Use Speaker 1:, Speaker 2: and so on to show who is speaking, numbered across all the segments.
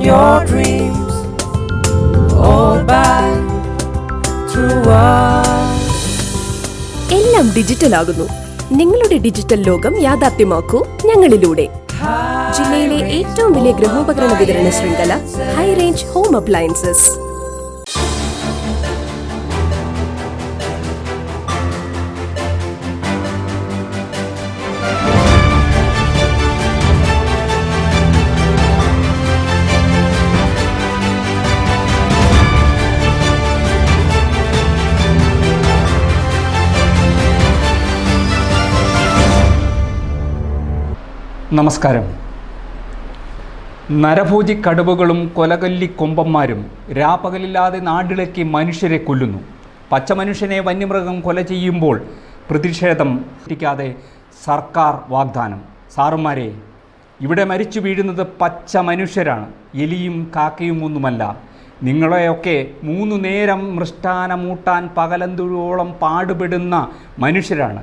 Speaker 1: your dreams all back to us.
Speaker 2: എല്ലാം digital ആകുന്നു. നിങ്ങളുടെ ഡിജിറ്റൽ ലോകം യാഥാർത്ഥ്യമാക്കൂ ഞങ്ങളിലൂടെ. ജില്ലയിലെ ഏറ്റവും വലിയ ഗൃഹോപകരണ വിതരണ ശൃംഖല ഹൈ റേഞ്ച് ഹോം അപ്ലയൻസസ്.
Speaker 3: നമസ്കാരം. നരഭോജി കടുവകളും കൊലകൊല്ലി കൊമ്പന്മാരും രാപ്പകലില്ലാതെ നാടിളക്കി മനുഷ്യരെ കൊല്ലുന്നു. പച്ചമനുഷ്യനെ വന്യമൃഗം കൊല ചെയ്യുമ്പോൾ പ്രതിഷേധം ിക്കാതെ സർക്കാർ വാഗ്ദാനം. സാറുമാരെ, ഇവിടെ മരിച്ചു വീഴുന്നത് പച്ച മനുഷ്യരാണ്, എലിയും കാക്കയും ഒന്നുമല്ല. നിങ്ങളെയൊക്കെ 3 നേരം മൃഷ്ടാനമൂട്ടാൻ പകലന്തുഴോളം പാടുപെടുന്ന മനുഷ്യരാണ്.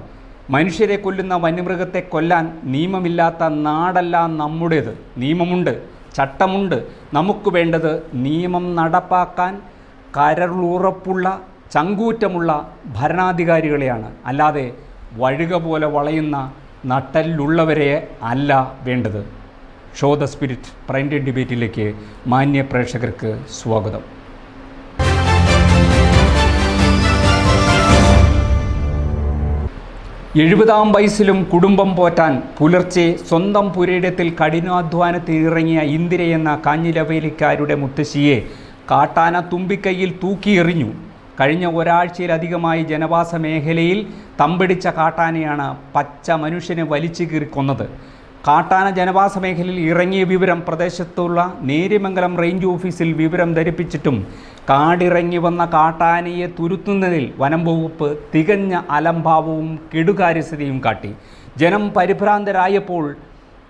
Speaker 3: മനുഷ്യരെ കൊല്ലുന്ന വന്യമൃഗത്തെ കൊല്ലാൻ നിയമമില്ലാത്ത നാടല്ല നമ്മുടേത്. നിയമമുണ്ട്, ചട്ടമുണ്ട്. നമുക്ക് വേണ്ടത് നിയമം നടപ്പാക്കാൻ കരളുറപ്പുള്ള ചങ്കൂറ്റമുള്ള ഭരണാധികാരികളെയാണ്. അല്ലാതെ വഴുക പോലെ വളയുന്ന നട്ടലുള്ളവരെ അല്ല വേണ്ടത്. ഷോ ദ സ്പിരിറ്റ് പ്രൈം ഡിബേറ്റിലേക്ക് മാന്യ പ്രേക്ഷകർക്ക് സ്വാഗതം. എഴുപതാം വയസ്സിലും കുടുംബം പോറ്റാൻ പുലർച്ചെ സ്വന്തം പുരയിടത്തിൽ കഠിനാധ്വാനത്തിൽ ഇറങ്ങിയ ഇന്ദിരയെന്ന കാഞ്ഞിരവേലിക്കാരുടെ മുത്തശ്ശിയെ കാട്ടാന തുമ്പിക്കൈയിൽ തൂക്കിയെറിഞ്ഞു. കഴിഞ്ഞ ഒരാഴ്ചയിലധികമായി ജനവാസ മേഖലയിൽ തമ്പടിച്ച കാട്ടാനയാണ് പച്ച മനുഷ്യനെ വലിച്ചു കീറിക്കൊന്നത്. കാട്ടാന ജനവാസ മേഖലയിൽ ഇറങ്ങിയ വിവരം പ്രദേശത്തുള്ള നേര്യമംഗലം റേഞ്ച് ഓഫീസിൽ വിവരം ധരിപ്പിച്ചിട്ടും കാടിറങ്ങി വന്ന കാട്ടാനയെ തുരുത്തുന്നതിൽ വനം വകുപ്പ് തികഞ്ഞ അലംഭാവവും കെടുകാര്യസ്ഥതയും കാട്ടി. ജനം പരിഭ്രാന്തരായപ്പോൾ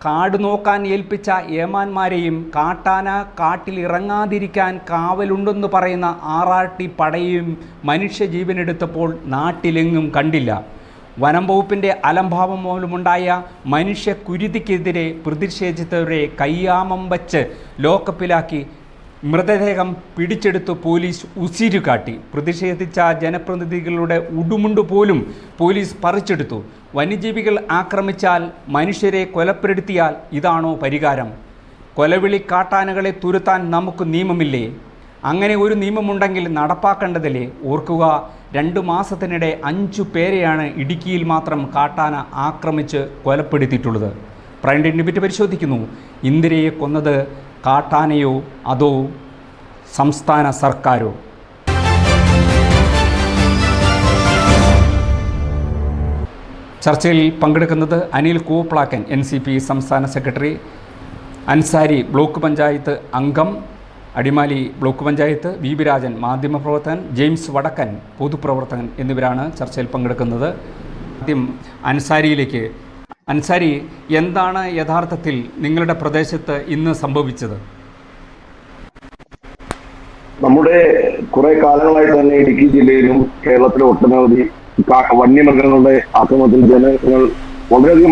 Speaker 3: കാട് നോക്കാൻ ഏൽപ്പിച്ച ഏമാന്മാരെയും കാട്ടാന കാട്ടിൽ ഇറങ്ങാതിരിക്കാൻ കാവലുണ്ടെന്ന് പറയുന്ന ആറാട്ടി പടയെയും മനുഷ്യജീവനെടുത്തപ്പോൾ നാട്ടിലെങ്ങും കണ്ടില്ല. വനം വകുപ്പിൻ്റെ അലംഭാവം മൂലമുണ്ടായ മനുഷ്യക്കുരുതിക്കെതിരെ പ്രതിഷേധിച്ചവരെ കയ്യാമം വച്ച് ലോക്കപ്പിലാക്കി മൃതദേഹം പിടിച്ചെടുത്ത് പോലീസ് ഉസിരുകാട്ടി. പ്രതിഷേധിച്ച ജനപ്രതിനിധികളുടെ ഉടുമുണ്ട് പോലും പോലീസ് പറിച്ചെടുത്തു. വന്യജീവികൾ ആക്രമിച്ചാൽ, മനുഷ്യരെ കൊലപ്പെടുത്തിയാൽ ഇതാണോ പരിഹാരം? കൊലവിളി കാട്ടാനകളെ തുരത്താൻ നമുക്ക് നിയമമില്ലേ? അങ്ങനെ ഒരു നിയമമുണ്ടെങ്കിൽ നടപ്പാക്കേണ്ടതല്ലേ? ഓർക്കുക, 2 മാസത്തിനിടെ 5 പേരെയാണ് ഇടുക്കിയിൽ മാത്രം കാട്ടാന ആക്രമിച്ച് കൊലപ്പെടുത്തിയിട്ടുള്ളത്. പ്രൈം ഡിബേറ്റ് പരിശോധിക്കുന്നു. ഇന്ദിരയെ കൊന്നത് കാട്ടാനയോ അതോ സംസ്ഥാന സർക്കാരോ? ചർച്ചയിൽ പങ്കെടുക്കുന്നത് അനിൽ കൂപ്ലാക്കൻ, NCP സംസ്ഥാന സെക്രട്ടറി, അൻസാരി ബ്ലോക്ക് പഞ്ചായത്ത് അംഗം, അടിമാലി ബ്ലോക്ക് പഞ്ചായത്ത്, വി രാജൻ മാധ്യമപ്രവർത്തകൻ, ജെയിംസ് വടക്കൻ പൊതുപ്രവർത്തകൻ എന്നിവരാണ് ചർച്ചയിൽ പങ്കെടുക്കുന്നത്. ആദ്യം അൻസാരിയിലേക്ക്. അൻസാരി, എന്താണ് യഥാർത്ഥത്തിൽ നിങ്ങളുടെ പ്രദേശത്ത് ഇന്ന് സംഭവിച്ചത്?
Speaker 4: നമ്മുടെ കുറെ കാലങ്ങളായി തന്നെ ഇടുക്കി ജില്ലയിലും കേരളത്തിലെ ഒട്ടനവധി വന്യമൃഗങ്ങളുടെ ആക്രമണത്തിൽ ജനങ്ങൾ വളരെയധികം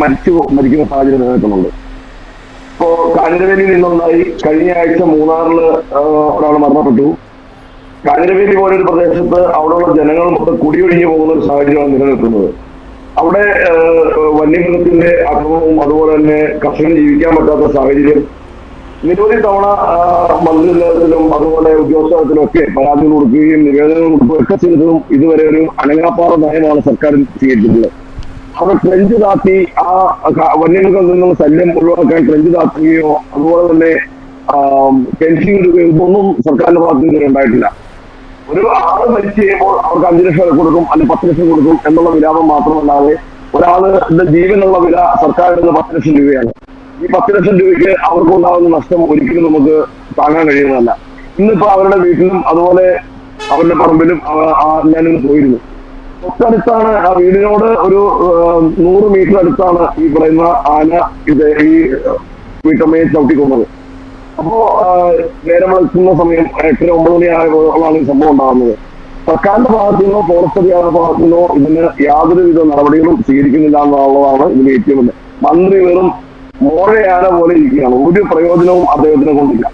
Speaker 4: മരിക്കുന്ന സാഹചര്യം നിലനിൽക്കുന്നുണ്ട്. ഇപ്പോ കാഞ്ഞിരവേലിയിൽ നിന്നുണ്ടായി കഴിഞ്ഞ ആഴ്ച മൂന്നാറിൽ ഒരാൾ മരണപ്പെട്ടു. കാഞ്ഞിരവേലി പോലൊരു പ്രദേശത്ത് അവിടെയുള്ള ജനങ്ങൾ മൊത്തം കുടിയൊഴിഞ്ഞു പോകുന്ന ഒരു സാഹചര്യമാണ് നിലനിൽക്കുന്നത്. അവിടെ വന്യമൃഗത്തിന്റെ ആക്രമണവും അതുപോലെ തന്നെ കർഷകന് ജീവിക്കാൻ പറ്റാത്ത സാഹചര്യം നിരവധി തവണ മന്ത്രിതലത്തിലും അതുപോലെ ഉദ്യോഗസ്ഥത്തിലും ഒക്കെ പരാതികൾ കൊടുക്കുകയും നിവേദനങ്ങൾ കൊടുക്കുകയും ഒക്കെ ചെയ്തതും ഇതുവരെ ഒരു അനങ്ങാപ്പാറ നയമാണ് സർക്കാർ സ്വീകരിച്ചിട്ടുള്ളത്. അവിടെ ട്രെഞ്ച് താത്തി ആ വന്യമൃഗങ്ങളിൽ നിന്നുള്ള ശല്യം ഒഴിവാക്കാൻ ട്രെഞ്ച് താത്തുകയോ അതുപോലെ തന്നെ ഫെൻസിങ് ഇടുകയോ ഇതൊന്നും സർക്കാരിന്റെ ഭാഗത്ത് നിന്ന് ഉണ്ടായിട്ടില്ല. ഒരു ആള് മരിച്ചു കഴിയുമ്പോൾ അവർക്ക് 5 ലക്ഷം കൊടുക്കും, അല്ലെങ്കിൽ 10 ലക്ഷം കൊടുക്കും എന്നുള്ള വിലാപം മാത്രമല്ലാതെ ഒരാളുടെ ജീവനുള്ള വില സർക്കാരിൽ നിന്ന് 10 ലക്ഷം രൂപയാണ്. ഈ 10 ലക്ഷം രൂപയ്ക്ക് അവർക്കുണ്ടാകുന്ന നഷ്ടം ഒരിക്കലും നമുക്ക് താങ്ങാൻ കഴിയുന്നതല്ല. ഇന്നിപ്പോ അവരുടെ വീട്ടിലും അതുപോലെ അവരുടെ പറമ്പിലും ഞാനിന്ന് പോയിരുന്നു. തൊട്ടടുത്താണ് ആ വീടിനോട് ഒരു 100 മീറ്റർ അടുത്താണ് ഈ പറയുന്ന ആന ഈ വീട്ടമ്മയെ ചവിട്ടിക്കൊന്നത്. അപ്പോ നേരം വെളുക്കുന്ന സമയം 8-9 മണിയായപ്പോഴാണ് ഈ സംഭവം ഉണ്ടാകുന്നത്. സർക്കാരിന്റെ ഭാഗത്തു നിന്നോ ഫോറസ്റ്റ് അധികാരിയുടെ ഭാഗത്തു നിന്നോ ഇതിന് യാതൊരുവിധ നടപടികളും സ്വീകരിക്കുന്നില്ല എന്നുള്ളതാണ് ഇതിന് ഏറ്റവും മന്ത്രി വെറും മോഴയാന പോലെ ഇരിക്കുകയാണ്. ഒരു പ്രയോജനവും അദ്ദേഹത്തിനെ കൊണ്ടില്ല.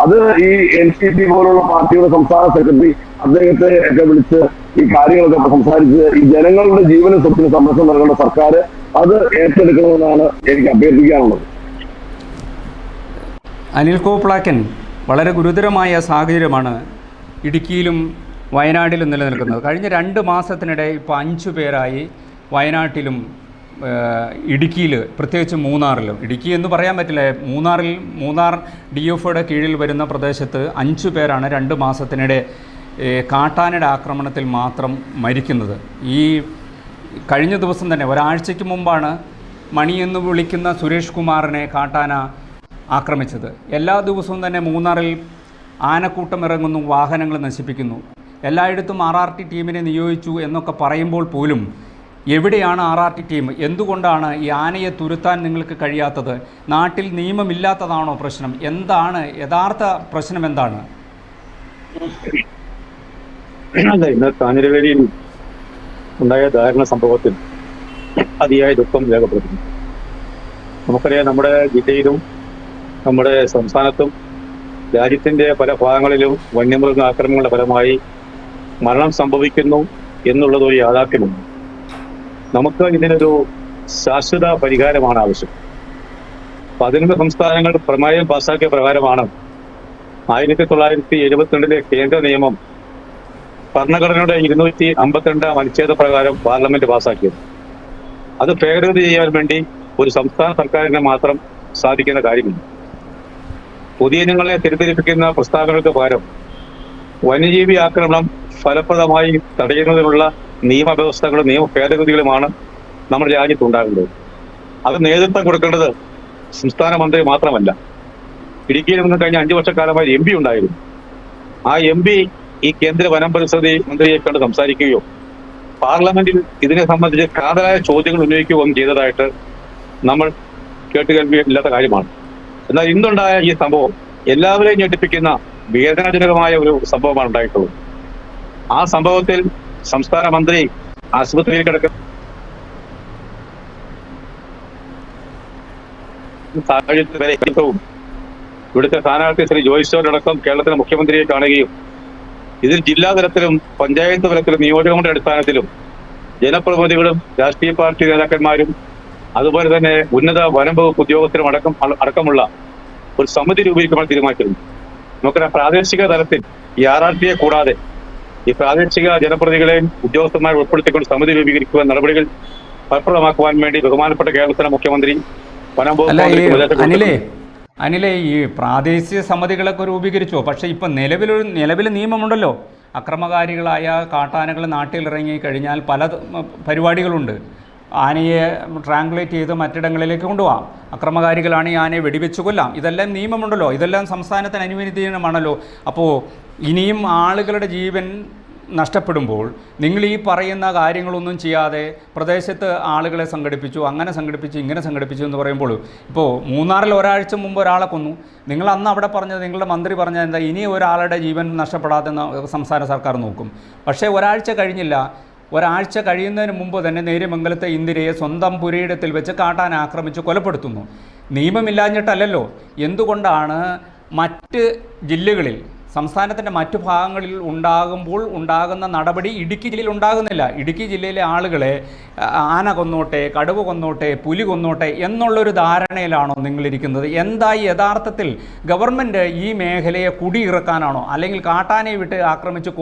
Speaker 4: അത് ഈ NCP പോലുള്ള പാർട്ടിയുടെ സംസ്ഥാന സെക്രട്ടറി അദ്ദേഹത്തെ ഒക്കെ വിളിച്ച് ഈ കാര്യങ്ങളൊക്കെ സംസാരിച്ച് ഈ ജനങ്ങളുടെ ജീവനും സ്വത്തിനും സംരക്ഷണം നൽകേണ്ട സർക്കാർ അത് ഏറ്റെടുക്കണമെന്നാണ് എനിക്ക് അഭ്യർത്ഥിക്കാനുള്ളത്.
Speaker 3: അനിൽ കോപ്ലാക്കൻ, വളരെ ഗുരുതരമായ സാഹചര്യമാണ് ഇടുക്കിയിലും വയനാട്ടിലും നിലനിൽക്കുന്നത്. കഴിഞ്ഞ 2 മാസത്തിനിടെ ഇപ്പോൾ 5 പേരായി വയനാട്ടിലും ഇടുക്കിയിൽ, പ്രത്യേകിച്ച് മൂന്നാറിലും. ഇടുക്കി എന്ന് പറയാൻ പറ്റില്ല, മൂന്നാർ DFOയുടെ കീഴിൽ വരുന്ന പ്രദേശത്ത് 5 പേരാണ് 2 മാസത്തിനിടെ കാട്ടാനയുടെ ആക്രമണത്തിൽ മാത്രം മരിക്കുന്നത്. ഈ കഴിഞ്ഞ ദിവസം തന്നെ ഒരാഴ്ചയ്ക്ക് മുമ്പാണ് മണി എന്ന് വിളിക്കുന്ന സുരേഷ് കുമാറിനെ കാട്ടാന ആക്രമിച്ചത്. എല്ലാ ദിവസവും തന്നെ മൂന്നാറിൽ ആനക്കൂട്ടം ഇറങ്ങുന്നു, വാഹനങ്ങൾ നശിപ്പിക്കുന്നു. എല്ലായിടത്തും RRT ടീമിനെ നിയോഗിച്ചു എന്നൊക്കെ പറയുമ്പോൾ പോലും എവിടെയാണ് RRT ടീം? എന്തുകൊണ്ടാണ് ഈ ആനയെ തുരുത്താൻ നിങ്ങൾക്ക് കഴിയാത്തത്? നാട്ടിൽ നിയമമില്ലാത്തതാണോ പ്രശ്നം? എന്താണ് യഥാർത്ഥ പ്രശ്നം? എന്താണ്?
Speaker 5: ഇന്ന് കാഞ്ഞിരവേലിയിൽ ഉണ്ടായ ദാരുണ സംഭവത്തിൽ അതിയായ ദുഃഖം രേഖപ്പെടുത്തുന്നു. നമുക്കറിയാം, നമ്മുടെ ജില്ലയിലും നമ്മുടെ സംസ്ഥാനത്തും രാജ്യത്തിന്റെ പല ഭാഗങ്ങളിലും വന്യമൃഗ ആക്രമണങ്ങളുടെ ഫലമായി മരണം സംഭവിക്കുന്നു എന്നുള്ളത് ഒരു യാഥാർത്ഥ്യമാണ്. നമുക്ക് ഇതിനൊരു ശാശ്വത പരിഹാരമാണ് ആവശ്യം. 11 സംസ്ഥാനങ്ങൾ പ്രമേയം പാസാക്കിയ പ്രകാരമാണ് 1972 കേന്ദ്ര നിയമം ഭരണഘടനയുടെ 252 അനുച്ഛേദ പ്രകാരം പാർലമെന്റ് പാസാക്കിയത്. അത് ഭേദഗതി ചെയ്യാൻ വേണ്ടി ഒരു സംസ്ഥാന സർക്കാരിന് മാത്രം സാധിക്കുന്ന കാര്യമില്ല. പൊതുജനങ്ങളെ തെറ്റിദ്ധരിപ്പിക്കുന്ന പ്രസ്താവനകൾക്ക് പകരം വന്യജീവി ആക്രമണം ഫലപ്രദമായി തടയുന്നതിനുള്ള നിയമവ്യവസ്ഥകളും നിയമ ഭേദഗതികളുമാണ് നമ്മുടെ രാജ്യത്തുണ്ടാകേണ്ടത്. അത് നേതൃത്വം കൊടുക്കേണ്ടത് സംസ്ഥാന മന്ത്രി മാത്രമല്ല. ഇടുക്കിയിൽ നിന്ന് കഴിഞ്ഞ 5 വർഷക്കാലമായി MP ഉണ്ടായിരുന്നു. ആ MP ഈ കേന്ദ്ര വനം പരിസ്ഥിതി മന്ത്രിയെ കണ്ട് സംസാരിക്കുകയോ പാർലമെന്റിൽ ഇതിനെ സംബന്ധിച്ച് കാതലായ ചോദ്യങ്ങൾ ഉന്നയിക്കുകയോ ഒന്നും ചെയ്തതായിട്ട് നമ്മൾ കേട്ടുകേൾവിയില്ലാത്ത കാര്യമാണ്. എന്നാൽ ഇന്നുണ്ടായ ഈ സംഭവം എല്ലാവരെയും ഞെട്ടിപ്പിക്കുന്ന വേദനാജനകമായ ഒരു സംഭവമാണ് ഉണ്ടായിട്ടുള്ളത്. ആ സംഭവത്തിൽ സംസ്ഥാന മന്ത്രി ആശുപത്രിയിൽ കിടക്കുന്ന സാഹചര്യത്തിൽ വരെ ഇവിടുത്തെ സ്ഥാനാർത്ഥി ശ്രീ ജോയ്സ് ജോർജ് കേരളത്തിലെ മുഖ്യമന്ത്രിയെ കാണുകയും ഇതിൽ ജില്ലാതലത്തിലും പഞ്ചായത്ത് തലത്തിലും നിയോജകങ്ങളുടെ അടിസ്ഥാനത്തിലും ജനപ്രതിനിധികളും രാഷ്ട്രീയ പാർട്ടി നേതാക്കന്മാരും അതുപോലെ തന്നെ ഉന്നത വനം വകുപ്പ് ഉദ്യോഗസ്ഥരും അടക്കമുള്ള ഒരു സമിതി രൂപീകരിക്കാൻ തീരുമാനിച്ചിരുന്നു. നമുക്കറിയാം, പ്രാദേശിക തലത്തിൽ ഈ RRTയെ കൂടാതെ ഈ പ്രാദേശിക ജനപ്രതിനിധികളെയും ഉദ്യോഗസ്ഥന്മാരെ ഉൾപ്പെടുത്തിക്കൊണ്ട് സമിതി രൂപീകരിക്കുവാൻ നടപടികൾ ഫലപ്രദമാക്കുവാൻ വേണ്ടി ബഹുമാനപ്പെട്ട കേരളത്തിലെ മുഖ്യമന്ത്രി വനം
Speaker 3: അനിലെ ഈ പ്രാദേശിക സമിതികളൊക്കെ രൂപീകരിച്ചോ? പക്ഷേ ഇപ്പം നിലവിൽ നിയമമുണ്ടല്ലോ. അക്രമകാരികളായ കാട്ടാനകൾ നാട്ടിലിറങ്ങി കഴിഞ്ഞാൽ പല പരിപാടികളുണ്ട്. ആനയെ ട്രാങ്കുലേറ്റ് ചെയ്ത് മറ്റിടങ്ങളിലേക്ക് കൊണ്ടുപോകാം. അക്രമകാരികളാണ് ഈ ആനയെ വെടിവെച്ച് കൊല്ലാം. ഇതെല്ലാം നിയമമുണ്ടല്ലോ. ഇതെല്ലാം സംസ്ഥാനത്തിന് അനുവദനീയമാണല്ലോ. അപ്പോൾ ഇനിയും ആളുകളുടെ ജീവൻ നഷ്ടപ്പെടുമ്പോൾ നിങ്ങൾ ഈ പറയുന്ന കാര്യങ്ങളൊന്നും ചെയ്യാതെ പ്രദേശത്ത് ആളുകളെ സംഘടിപ്പിച്ചു, അങ്ങനെ സംഘടിപ്പിച്ചു, ഇങ്ങനെ സംഘടിപ്പിച്ചു എന്ന് പറയുമ്പോൾ, ഇപ്പോൾ മൂന്നാറിൽ ഒരാഴ്ച മുമ്പ് ഒരാളെ കൊന്നു. നിങ്ങൾ അന്ന് അവിടെ പറഞ്ഞത്, നിങ്ങളുടെ മന്ത്രി പറഞ്ഞത് എന്താ? ഇനി ഒരാളുടെ ജീവൻ നഷ്ടപ്പെടാതെ സംസ്ഥാന സർക്കാർ നോക്കും. പക്ഷേ ഒരാഴ്ച കഴിഞ്ഞില്ല. ഒരാഴ്ച കഴിയുന്നതിന് മുമ്പ് തന്നെ നേര്യമംഗലത്തെ ഇന്ദിരയെ സ്വന്തം പുരയിടത്തിൽ വെച്ച് കാട്ടാന ആക്രമിച്ച് കൊലപ്പെടുത്തുന്നു. നിയമമില്ലാഞ്ഞിട്ടല്ലല്ലോ. എന്തുകൊണ്ടാണ് മറ്റ് ജില്ലകളിൽ, സംസ്ഥാനത്തിൻ്റെ മറ്റു ഭാഗങ്ങളിൽ ഉണ്ടാകുന്ന നടപടി ഇടുക്കി ജില്ലയിൽ ഉണ്ടാകുന്നില്ല? ഇടുക്കി ജില്ലയിലെ ആളുകളെ ആന കൊന്നോട്ടെ, കടുവ കൊന്നോട്ടെ, പുലി കൊന്നോട്ടെ എന്നുള്ളൊരു ധാരണയിലാണോ നിങ്ങളിരിക്കുന്നത്? എന്തായി യഥാർത്ഥത്തിൽ ഗവൺമെൻറ് ഈ മേഖലയെ കുടിയിറക്കാനാണോ, അല്ലെങ്കിൽ കാട്ടാനയെ വിട്ട് ആക്രമിച്ച്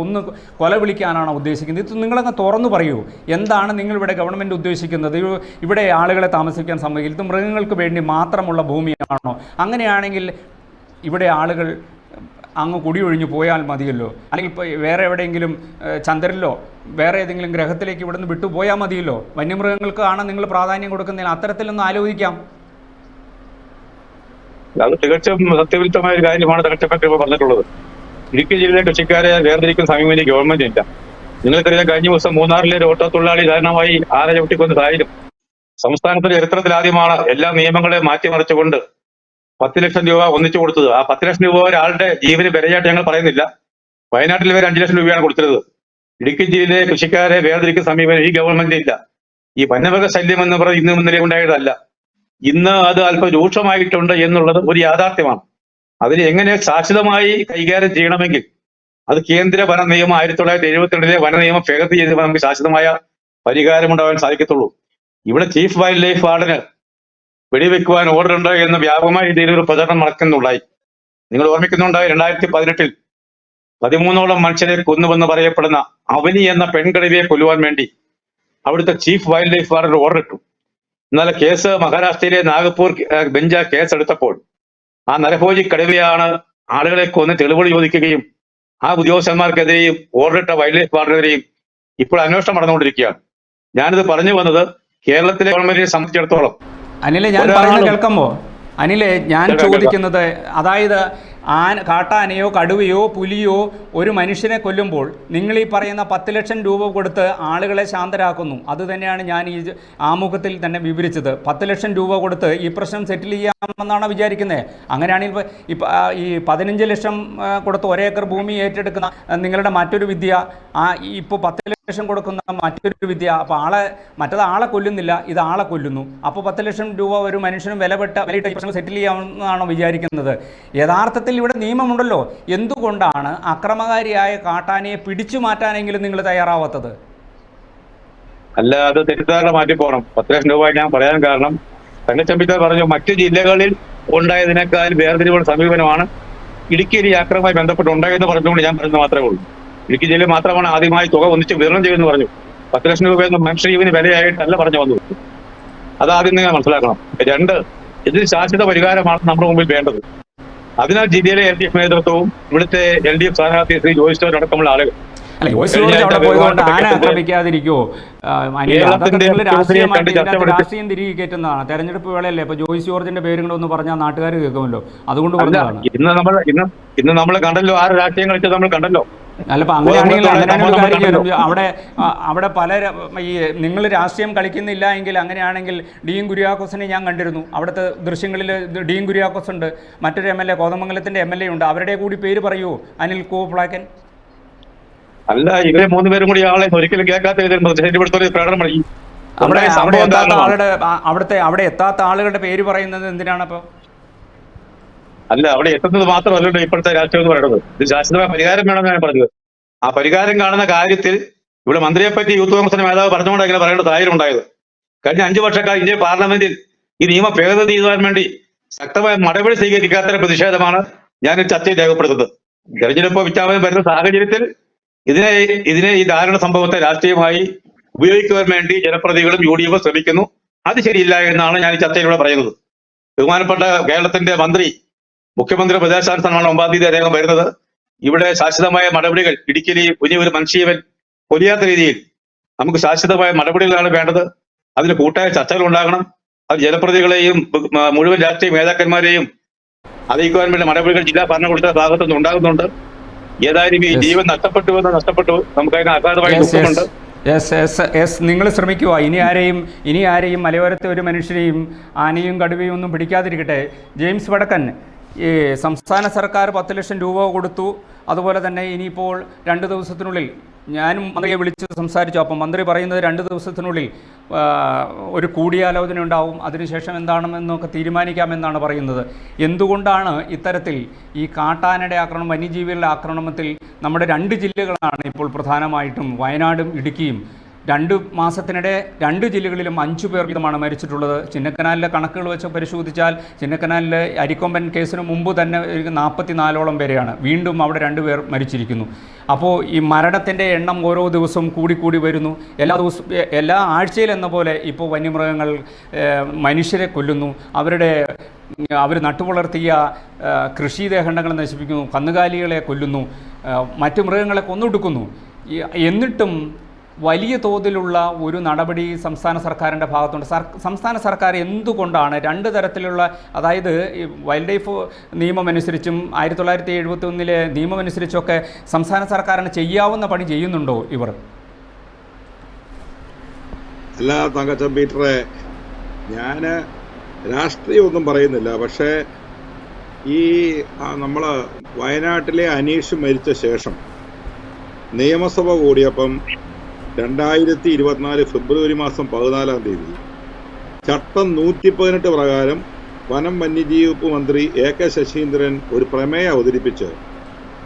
Speaker 3: കൊല വിളിക്കാനാണോ ഉദ്ദേശിക്കുന്നത്? ഇത് നിങ്ങളങ്ങ് തുറന്നു പറയൂ. എന്താണ് നിങ്ങളിവിടെ ഗവൺമെൻറ് ഉദ്ദേശിക്കുന്നത്? ഇവിടെ ആളുകളെ താമസിക്കാൻ സമ്മതിക്കില്ല, ഇത് മൃഗങ്ങൾക്ക് വേണ്ടി മാത്രമുള്ള ഭൂമിയാണോ? അങ്ങനെയാണെങ്കിൽ ഇവിടെ ആളുകൾ അങ്ങ് കുടിയൊഴിഞ്ഞു പോയാൽ മതിയല്ലോ. അല്ലെങ്കിൽ ഇപ്പോൾ വേറെ എവിടെയെങ്കിലും ചന്ദ്രനിലോ വേറെ ഏതെങ്കിലും ഗ്രഹത്തിലേക്ക് ഇവിടെ നിന്ന് വിട്ടുപോയാൽ മതിയല്ലോ. വന്യമൃഗങ്ങൾക്കാണ് നിങ്ങൾ പ്രാധാന്യം കൊടുക്കുന്നതിന് അത്തരത്തിലൊന്ന് ആലോചിക്കാം.
Speaker 5: അത് തികച്ചും സത്യവിരുദ്ധമായ ഒരു കാര്യമാണ് തകർച്ചപ്പെട്ട പറഞ്ഞിട്ടുള്ളത്. ഇടുക്കി ജില്ലയിലെ കൃഷിക്കാരെ വേർതിരിക്കുന്ന സമീപനം ഗവൺമെന്റ് ഇല്ല. നിങ്ങൾക്കറിയാം, കഴിഞ്ഞ ദിവസം മൂന്നാറിലെ ഒരു ഓട്ടോ തൊഴിലാളി കാരണമായി ആന ചവിട്ടിക്കൊന്ന സാഹചര്യം സംസ്ഥാനത്തിന്റെ ചരിത്രത്തിൽ ആദ്യമാണ്. എല്ലാ നിയമങ്ങളെയും മാറ്റിമറിച്ചുകൊണ്ട് 10 ലക്ഷം രൂപ ഒന്നിച്ചു കൊടുത്തത്. ആ 10 ലക്ഷം രൂപ ഒരാളുടെ ജീവന് വിലയായിട്ട് ഞങ്ങൾ പറയുന്നില്ല. വയനാട്ടിൽ വരെ 5 ലക്ഷം രൂപയാണ് കൊടുത്തിരുന്നത്. ഇടുക്കി ജില്ലയിലെ കൃഷിക്കാരെ വേർതിരിക്കുന്ന സമീപനം ഈ ഗവൺമെന്റ് ഇല്ല. ഈ വന്യമൃഗ ശല്യം എന്ന് പറയുന്നത് ഇന്നും ഇന്നലെ ഉണ്ടായതല്ല. ഇന്ന് അത് അല്പം രൂക്ഷമായിട്ടുണ്ട് എന്നുള്ളത് ഒരു യാഥാർത്ഥ്യമാണ്. അതിന് എങ്ങനെ ശാശ്വതമായി കൈകാര്യം ചെയ്യണമെങ്കിൽ അത് കേന്ദ്ര വന നിയമം 1972 വന നിയമം ഭേദഗതി ചെയ്ത് നമുക്ക് ശാശ്വതമായ പരിഹാരമുണ്ടാവാൻ സാധിക്കത്തുള്ളൂ. ഇവിടെ ചീഫ് വൈൽഡ് ലൈഫ് വാർഡന് വെടിവെക്കുവാൻ ഓർഡർ ഉണ്ട് എന്ന് വ്യാപകമായ രീതിയിൽ ഒരു പ്രചരണം നടക്കുന്നുണ്ടായി. നിങ്ങൾ ഓർമ്മിക്കുന്നുണ്ടായി, 2018 13ഓളം മനുഷ്യരെ കൊന്നുവെന്ന് പറയപ്പെടുന്ന അവനി എന്ന പെൺകടുവയെ കൊല്ലുവാൻ വേണ്ടി അവിടുത്തെ chief wild life warden order ഇട്ടു. എന്നാൽ കേസ് മഹാരാഷ്ട്രയിലെ നാഗപ്പൂർ ബെഞ്ച് കേസെടുത്തപ്പോൾ ആ നരഭോജി കടുവയാണ് ആളുകളെ കൊന്ന് തെളിവുകൾ ചോദിക്കുകയും ആ ഉദ്യോഗസ്ഥന്മാർക്കെതിരെയും ഓർഡർ ഇട്ട വൈൽഡ് ലൈഫ് വാർഡനെതിരെയും ഇപ്പോൾ അന്വേഷണം നടന്നുകൊണ്ടിരിക്കുകയാണ്. ഞാനിത് പറഞ്ഞു വന്നത് കേരളത്തിലെ ഗവൺമെന്റിനെ സംബന്ധിച്ചിടത്തോളം
Speaker 3: അനിലെ, ഞാൻ പറയുന്നത് കേൾക്കുമ്പോൾ അനിലെ, ഞാൻ ചോദിക്കുന്നത്, അതായത് കാട്ടാനയോ കടുവയോ പുലിയോ ഒരു മനുഷ്യനെ കൊല്ലുമ്പോൾ നിങ്ങൾ ഈ പറയുന്ന 10 ലക്ഷം രൂപ കൊടുത്ത് ആളുകളെ ശാന്തരാക്കുന്നു. അത് തന്നെയാണ് ഞാൻ ഈ ആമുഖത്തിൽ തന്നെ വിവരിച്ചത്. 10 ലക്ഷം രൂപ കൊടുത്ത് ഈ പ്രശ്നം സെറ്റിൽ ചെയ്യാമെന്നാണ് വിചാരിക്കുന്നത്. അങ്ങനെയാണെങ്കിൽ ഈ 15 ലക്ഷം കൊടുത്ത് ഒരേക്കർ ഭൂമി ഏറ്റെടുക്കുന്ന നിങ്ങളുടെ മറ്റൊരു വിദ്യ, ഇപ്പോൾ 10 ലക്ഷം കൊടുക്കുന്ന മറ്റൊരു വിദ്യ. അപ്പോൾ മറ്റത് ആളെ കൊല്ലുന്നില്ല, ഇത് ആളെ കൊല്ലുന്നു. അപ്പോൾ 10 ലക്ഷം രൂപ ഒരു മനുഷ്യനും വിലയിട്ട ഈ പ്രശ്നം സെറ്റിൽ ചെയ്യാമെന്നാണോ വിചാരിക്കുന്നത്? യഥാർത്ഥത്തിൽ ഇവിടെ നിയമമുണ്ടല്ലോ. എന്തുകൊണ്ടാണ് അക്രമകാരിയായ കാട്ടാനയെ പിടിച്ചു മാറ്റാനെങ്കിലും നിങ്ങൾ തയ്യാറാവാത്തത്?
Speaker 5: അല്ല, അത് തെറ്റിദ്ധാരണ മാറ്റി പോകണം. 10 ലക്ഷം രൂപ ഞാൻ പറയാൻ കാരണം തങ്കച്ചമ്പിത്താൻ പറഞ്ഞു മറ്റു ജില്ലകളിൽ ഉണ്ടായതിനേക്കാൾ വേർതിരിവുള്ള സമീപനമാണ് ഇടുക്കിയിൽ ഈ ആക്രമണവുമായി ബന്ധപ്പെട്ട് ഉണ്ടായെന്ന് പറഞ്ഞുകൊണ്ട് ഞാൻ പറഞ്ഞത് മാത്രമേ ഉള്ളൂ. ഇടുക്കി ജില്ലയിൽ മാത്രമാണ് ആദ്യമായി തുക ഒന്നിച്ച് വിതരണം ചെയ്യുമെന്ന് പറഞ്ഞു. 10 ലക്ഷം രൂപയെന്ന് മനുഷ്യജീവന് വിലയായിട്ടല്ല പറഞ്ഞു വന്നത്. അതാദ്യം നിങ്ങൾ മനസ്സിലാക്കണം. 2, ഇതിന് ശാശ്വത പരിഹാരമാണ് നമ്മുടെ മുമ്പിൽ വേണ്ടത്. അതിനാൽ ജില്ലയിലെ LDF നേതൃത്വവും ഇവിടുത്തെ LDF സ്ഥാനാർത്ഥി ശ്രീ ജോയിസ് ജോർജ് അടക്കമുള്ള ആളുകൾ
Speaker 3: രാഷ്ട്രീയം തിരികെ കയറ്റുന്നതാണ്. തെരഞ്ഞെടുപ്പ് വേളയല്ലേ, ഇപ്പൊ ജോയിസ് ജോർജിന്റെ പേരും കൂടെ ഒന്ന് പറഞ്ഞാൽ നാട്ടുകാർ കേൾക്കുമല്ലോ, അതുകൊണ്ട് പറഞ്ഞതാണ്.
Speaker 5: ഇന്ന് നമ്മൾ കണ്ടല്ലോ, 6 രാഷ്ട്രീയം കളിച്ചത് നമ്മൾ കണ്ടല്ലോ.
Speaker 3: അല്ലപ്പോൾ അങ്ങനെയാണെങ്കിൽ അവിടെ പല ഈ നിങ്ങൾ രാഷ്ട്രീയം കളിക്കുന്നില്ല എങ്കിൽ അങ്ങനെയാണെങ്കിൽ ഡീൻ കുര്യാക്കോസിനെ ഞാൻ കണ്ടിരുന്നു. അവിടുത്തെ ദൃശ്യങ്ങളിൽ ഡീൻ കുര്യാക്കോസ് ഉണ്ട്, മറ്റൊരു MLA കോതമംഗലത്തിന്റെ MLA ഉണ്ട്. അവരുടെ കൂടി പേര് പറയൂ, അനിൽ കോപ്ലാക്കൻ.
Speaker 5: അല്ല, ഇവരെ 3 പേരും കൂടി ആളെ ഒരിക്കലും കേൾക്കാത്ത പ്രകടനം നടത്തി.
Speaker 3: അവിടെ എത്താത്ത ആളുകളുടെ പേര് പറയുന്നത് എന്തിനാണ്? അപ്പോൾ
Speaker 5: അല്ല, അവിടെ എത്തുന്നത് മാത്രമല്ലല്ലോ ഇപ്പോഴത്തെ രാഷ്ട്രീയം എന്ന് പറയുന്നത്. ഇത് ശാശ്വതമായ പരിഹാരം വേണമെന്ന് ഞാൻ പറഞ്ഞത്. ആ പരിഹാരം കാണുന്ന കാര്യത്തിൽ ഇവിടെ മന്ത്രിയെ പറ്റി യൂത്ത് കോൺഗ്രസിന്റെ മേധാവ് പറഞ്ഞുകൊണ്ട് ഇങ്ങനെ പറയേണ്ട സാഹചര്യം ഉണ്ടായത്. കഴിഞ്ഞ 5 വർഷക്കാലം ഇന്ത്യ പാർലമെന്റിൽ ഈ നിയമം ഭേദഗതി ചെയ്യുവാൻ വേണ്ടി ശക്തമായ നടപടി സ്വീകരിക്കാത്ത പ്രതിഷേധമാണ് ഞാൻ ചർച്ചയിൽ രേഖപ്പെടുത്തുന്നത്. തെരഞ്ഞെടുപ്പ് വിജ്ഞാപനം വരുന്ന സാഹചര്യത്തിൽ ഇതിനെ ഈ ദാരുണ സംഭവത്തെ രാഷ്ട്രീയമായി ഉപയോഗിക്കുവാൻ വേണ്ടി ജനപ്രതിനിധികളും UDF ശ്രമിക്കുന്നു. അത് ശരിയില്ല എന്നാണ് ഞാൻ ഈ ചർച്ചയിലൂടെ പറയുന്നത്. ബഹുമാനപ്പെട്ട കേരളത്തിന്റെ മുഖ്യമന്ത്രി പ്രദേശാനുസരണമാണ് 9-ാം തീയതി അദ്ദേഹം വരുന്നത്. ഇവിടെ ശാശ്വതമായ നടപടികൾ, ഇടുക്കിയിൽ ഇനി ഒരു മനുഷ്യവൻ പൊലിയാത്ത രീതിയിൽ നമുക്ക് ശാശ്വതമായ നടപടികളാണ് വേണ്ടത്. അതിന് കൂട്ടായ ചർച്ചകൾ ഉണ്ടാകണം. അത് ജനപ്രതിനിധികളെയും മുഴുവൻ രാഷ്ട്രീയ നേതാക്കന്മാരെയും അറിയിക്കുവാൻ വേണ്ടി നടപടികൾ ജില്ലാ ഭരണകൂടത്തിന്റെ ഭാഗത്തുനിന്ന് ഉണ്ടാകുന്നുണ്ട്. ഏതായാലും ഈ ജീവൻ നഷ്ടപ്പെട്ടു നമുക്ക് അതിന് അഗാധമായ ദുഃഖമുണ്ട്.
Speaker 3: നിങ്ങൾ ശ്രമിക്കുക. ഇനി ആരെയും മലയോരത്തെ ഒരു മനുഷ്യനെയും ആനയും കടുവയും ഒന്നും പിടിക്കാതിരിക്കട്ടെ. ജെയിംസ് വടക്കൻ, ഈ സംസ്ഥാന സർക്കാർ 10 ലക്ഷം രൂപ കൊടുത്തു. അതുപോലെ തന്നെ ഇനിയിപ്പോൾ 2 ദിവസത്തിനുള്ളിൽ ഞാനും മന്ത്രിയെ വിളിച്ച് സംസാരിച്ചു. അപ്പം മന്ത്രി പറയുന്നത് 2 ദിവസത്തിനുള്ളിൽ ഒരു കൂടിയാലോചന ഉണ്ടാവും, അതിനുശേഷം എന്താണെന്നൊക്കെ തീരുമാനിക്കാമെന്നാണ് പറയുന്നത്. എന്തുകൊണ്ടാണ് ഇത്തരത്തിൽ ഈ കാട്ടാനയുടെ ആക്രമണം, വന്യജീവികളുടെ ആക്രമണത്തിൽ നമ്മുടെ 2 ജില്ലകളാണ് ഇപ്പോൾ പ്രധാനമായിട്ടും, വയനാടും ഇടുക്കിയും. 2 മാസത്തിനിടെ 2 ജില്ലകളിലും 5 പേർ വീതമാണ് മരിച്ചിട്ടുള്ളത്. ചിന്നക്കനാലിലെ കണക്കുകൾ വെച്ച് പരിശോധിച്ചാൽ ചിന്നക്കനാലിലെ അരിക്കൊമ്പൻ കേസിന് മുമ്പ് തന്നെ 44ഓളം പേരെയാണ്. വീണ്ടും അവിടെ 2 പേർ മരിച്ചിരിക്കുന്നു. അപ്പോൾ ഈ മരണത്തിൻ്റെ എണ്ണം ഓരോ ദിവസവും കൂടിക്കൂടി വരുന്നു. എല്ലാ ആഴ്ചയിലെന്ന പോലെ ഇപ്പോൾ വന്യമൃഗങ്ങൾ മനുഷ്യരെ കൊല്ലുന്നു. അവർ നട്ടുവളർത്തിയ കൃഷിദേഹണ്ഡങ്ങൾ നശിപ്പിക്കുന്നു, കന്നുകാലികളെ കൊല്ലുന്നു, മറ്റു മൃഗങ്ങളെ കൊന്നൊടുക്കുന്നു. എന്നിട്ടും വലിയ തോതിലുള്ള ഒരു നടപടി സംസ്ഥാന സർക്കാരിൻ്റെ ഭാഗത്തുണ്ട്. സംസ്ഥാന സർക്കാർ എന്തുകൊണ്ടാണ് 2 തരത്തിലുള്ള, അതായത് വൈൽഡ് ലൈഫ് നിയമമനുസരിച്ചും 1971 നിയമമനുസരിച്ചൊക്കെ സംസ്ഥാന സർക്കാരിന് ചെയ്യാവുന്ന പണി ചെയ്യുന്നുണ്ടോ ഇവർ?
Speaker 6: അല്ല തങ്കച്ചൻ പീറ്ററെ, ഞാൻ രാഷ്ട്രീയമൊന്നും പറയുന്നില്ല. പക്ഷേ ഈ നമ്മൾ വയനാട്ടിലെ അനീഷ് മരിച്ച ശേഷം നിയമസഭ കൂടിയപ്പം 2024 ഫെബ്രുവരി മാസം 14-ാം തീയതി ചട്ടം 118 പ്രകാരം വനം വന്യജീവി മന്ത്രി AK ശശീന്ദ്രൻ ഒരു പ്രമേയം അവതരിപ്പിച്ച്